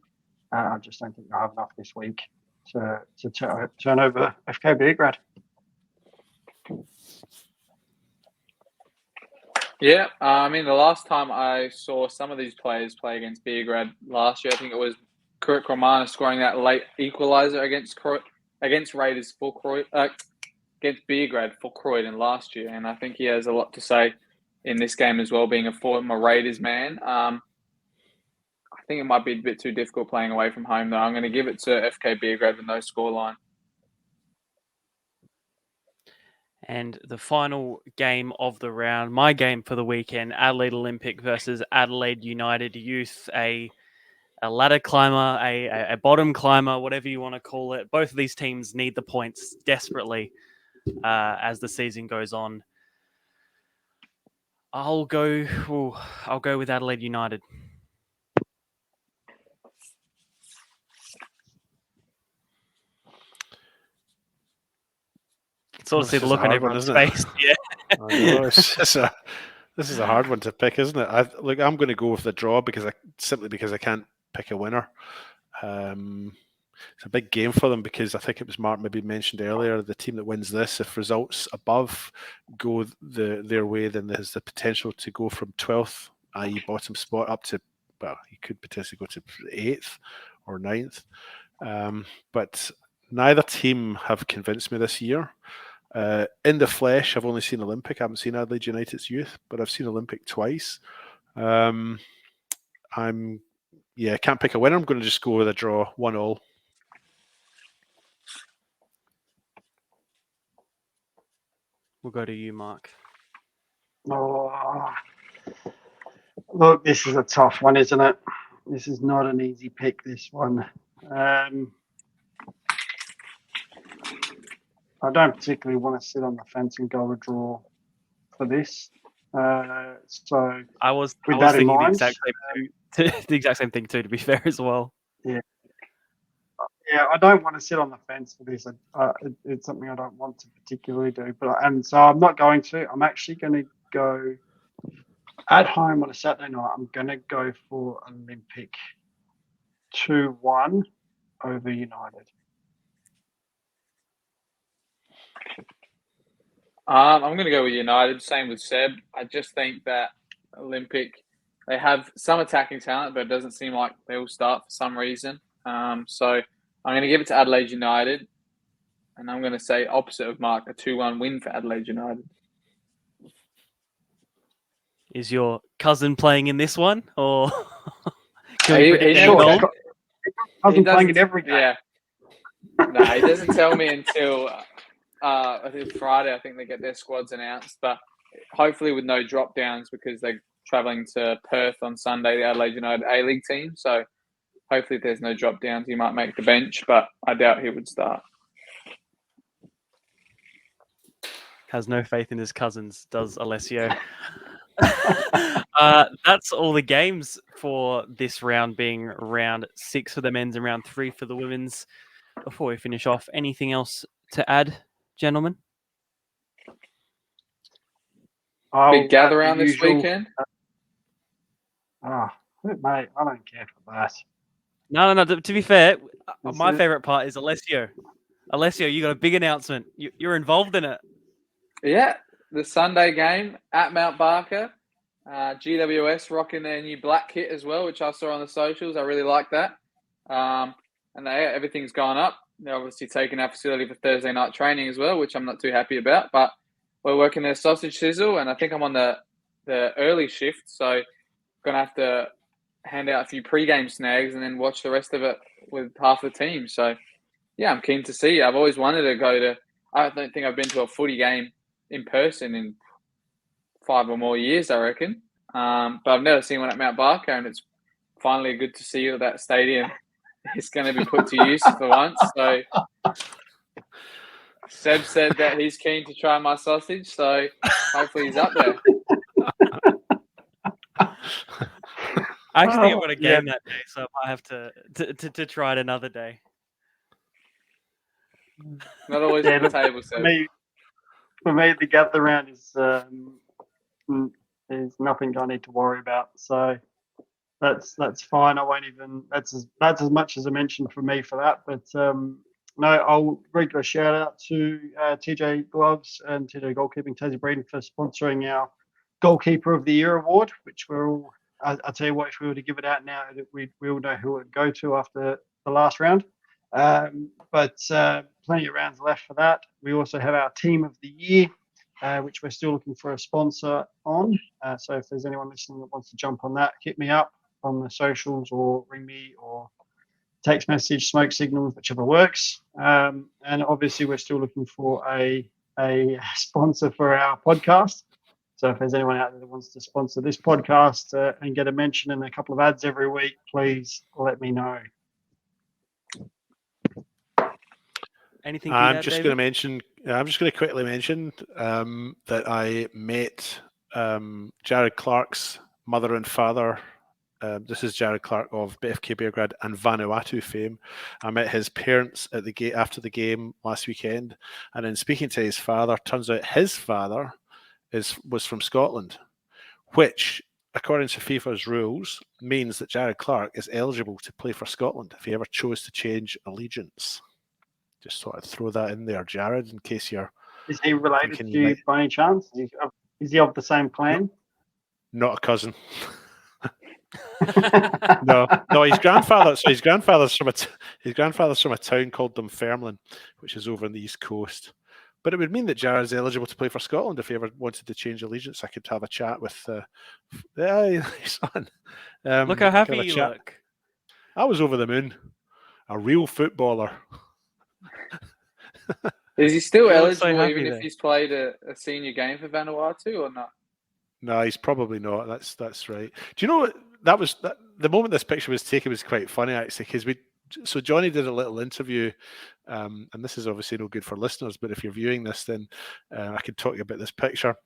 I just don't think they'll have enough this week to turn over FK Beograd. Yeah, I mean, the last time I saw some of these players play against Beograd last year, I think it was Kurt Romana scoring that late equaliser against Raiders for against Beograd for Croydon last year, and I think he has a lot to say in this game as well, being a former Raiders man. I think it might be a bit too difficult playing away from home, though. I'm going to give it to FK Beograd with no scoreline. And the final game of the round, my game for the weekend, Adelaide Olympic versus Adelaide United Youth, a ladder climber, a bottom climber, whatever you want to call it. Both of these teams need the points desperately as the season goes on. I'll go with Adelaide United. Sort of see the look on everyone's face. Yeah. I know, this is a hard one to pick, isn't it? I'm going to go with the draw because I can't pick a winner. It's a big game for them because I think it was Marc maybe mentioned earlier, the team that wins this, if results above go their way, then there's the potential to go from 12th, i.e. bottom spot, up to, well, you could potentially go to 8th or 9th. But neither team have convinced me this year. In the flesh, I've only seen Olympic. I haven't seen Adelaide United's youth, but I've seen Olympic twice. I can't pick a winner. I'm going to just go with a draw, 1-1. We'll go to you, Marc. Oh, look, this is a tough one, isn't it? This is not an easy pick, this one. I don't particularly want to sit on the fence and go a draw for this. So I was with that in thinking mind, the exact same thing too, to be fair as well. Yeah, I don't want to sit on the fence for this. It's something I don't want to particularly do, and so I'm not going to. I'm actually going to go at home on a Saturday night. I'm going to go for Olympic 2-1 over United. I'm going to go with United. Same with Seb. I just think that Olympic, they have some attacking talent, but it doesn't seem like they will start for some reason. So I'm going to give it to Adelaide United, and I'm going to say opposite of Marc, a 2-1 win for Adelaide United. Is your cousin playing in this one, or can He- we he predict never any tells- goal? Hasn't He playing in doesn't- every game. Yeah. No, he doesn't tell me until I think Friday. I think they get their squads announced, but hopefully with no drop downs because they're travelling to Perth on Sunday, the Adelaide United A-League team. So hopefully if there's no drop downs, he might make the bench, but I doubt he would start. Has no faith in his cousins, does Alessio? That's all the games for this round, being round 6 for the men's and round 3 for the women's. Before we finish off, anything else to add, gentlemen? Big gather around this weekend. Mate, I don't care for that. No. To be fair, That's my it. favourite part is Alessio. Alessio, you got a big announcement. You're involved in it. Yeah, the Sunday game at Mount Barker. GWS rocking their new black kit as well, which I saw on the socials. I really like that. And everything's gone up. They're obviously taking our facility for Thursday night training as well, which I'm not too happy about. But we're working their sausage sizzle, and I think I'm on the early shift, so going to have to hand out a few pre-game snags and then watch the rest of it with half the team. So, yeah, I'm keen to see. I've always wanted to go to – I don't think I've been to a footy game in person in 5 or more years, I reckon. But I've never seen one at Mount Barker, and it's finally good to see that stadium is going to be put to use for once. So Seb said that he's keen to try my sausage, so hopefully he's up there. I actually think I've got a game that day, so I might have to try it another day. Not always on the table, Seb. For me, the gather round is there's nothing I need to worry about. So that's fine. I won't even. That's as much as I mentioned for me for that. But no, I'll regular shout out to TJ Gloves and TJ Goalkeeping Tassie Breeden for sponsoring our Goalkeeper of the Year award, which we're all. I'll tell you what, if we were to give it out now, we all know who it would go to after the last round. But plenty of rounds left for that. We also have our Team of the Year, which we're still looking for a sponsor on. So if there's anyone listening that wants to jump on that, hit me up on the socials or ring me or text message, smoke signals, whichever works. And obviously we're still looking for a sponsor for our podcast. So if there's anyone out there that wants to sponsor this podcast and get a mention and a couple of ads every week, please let me know. Anything? I'm just going to quickly mention that I met Jared Clark's mother and father. This is Jared Clark of BFK Beograd and Vanuatu fame. I met his parents at the gate after the game last weekend, and in speaking to his father, turns out his father was from Scotland, which, according to FIFA's rules, means that Jared Clark is eligible to play for Scotland if he ever chose to change allegiance. Just thought I'd throw that in there, Jared, in case you're. Is he related to you by any chance? Is he of the same clan? Not a cousin. No, his grandfather. So his grandfather's from a town called Dunfermline, which is over on the east coast. But it would mean that Jared's eligible to play for Scotland if he ever wanted to change allegiance. I could have a chat with son. Look how happy you look. I was over the moon. A real footballer. Is he still eligible so even if he's played a senior game for Vanuatu or not? No, he's probably not. That's right. Do you know what? The moment this picture was taken was quite funny actually, because Johnny did a little interview, and this is obviously no good for listeners, but if you're viewing this, then I could talk about this picture.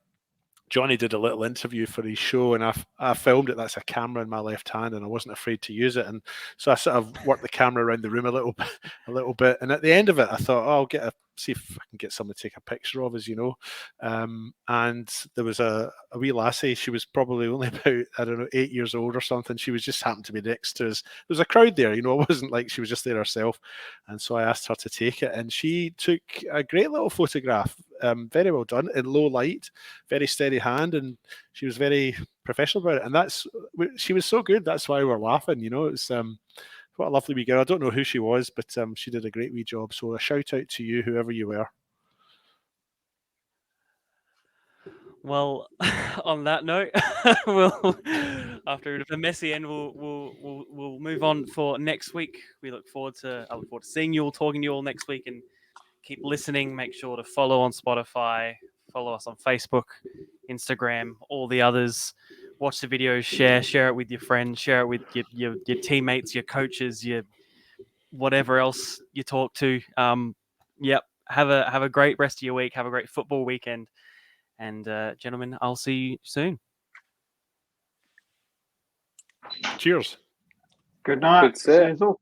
Johnny did a little interview for his show, and I filmed it. That's a camera in my left hand, and I wasn't afraid to use it. And so I sort of worked the camera around the room a little bit. And at the end of it, I thought, I'll get see if I can get someone to take a picture of, as you know. And there was a wee lassie. She was probably only about, I don't know, 8 years old or something. She was just happened to be next to us. There was a crowd there, you know. It wasn't like she was just there herself. And so I asked her to take it, and she took a great little photograph. Very well done, in low light, very steady hand, and she was very professional about it. And she was so good. That's why we're laughing, you know. It's what a lovely wee girl. I don't know who she was, but she did a great wee job. So a shout out to you, whoever you were. Well, on that note, we'll after the messy end, we'll move on for next week. I look forward to seeing you all, talking to you all next week, and keep listening. Make sure to follow on Spotify, follow us on Facebook, Instagram, all the others. Watch the videos, share it with your friends, share it with your teammates, your coaches, your whatever else you talk to. Yep. Have a great rest of your week. Have a great football weekend. And gentlemen, I'll see you soon. Cheers. Good night. Good set. See you all.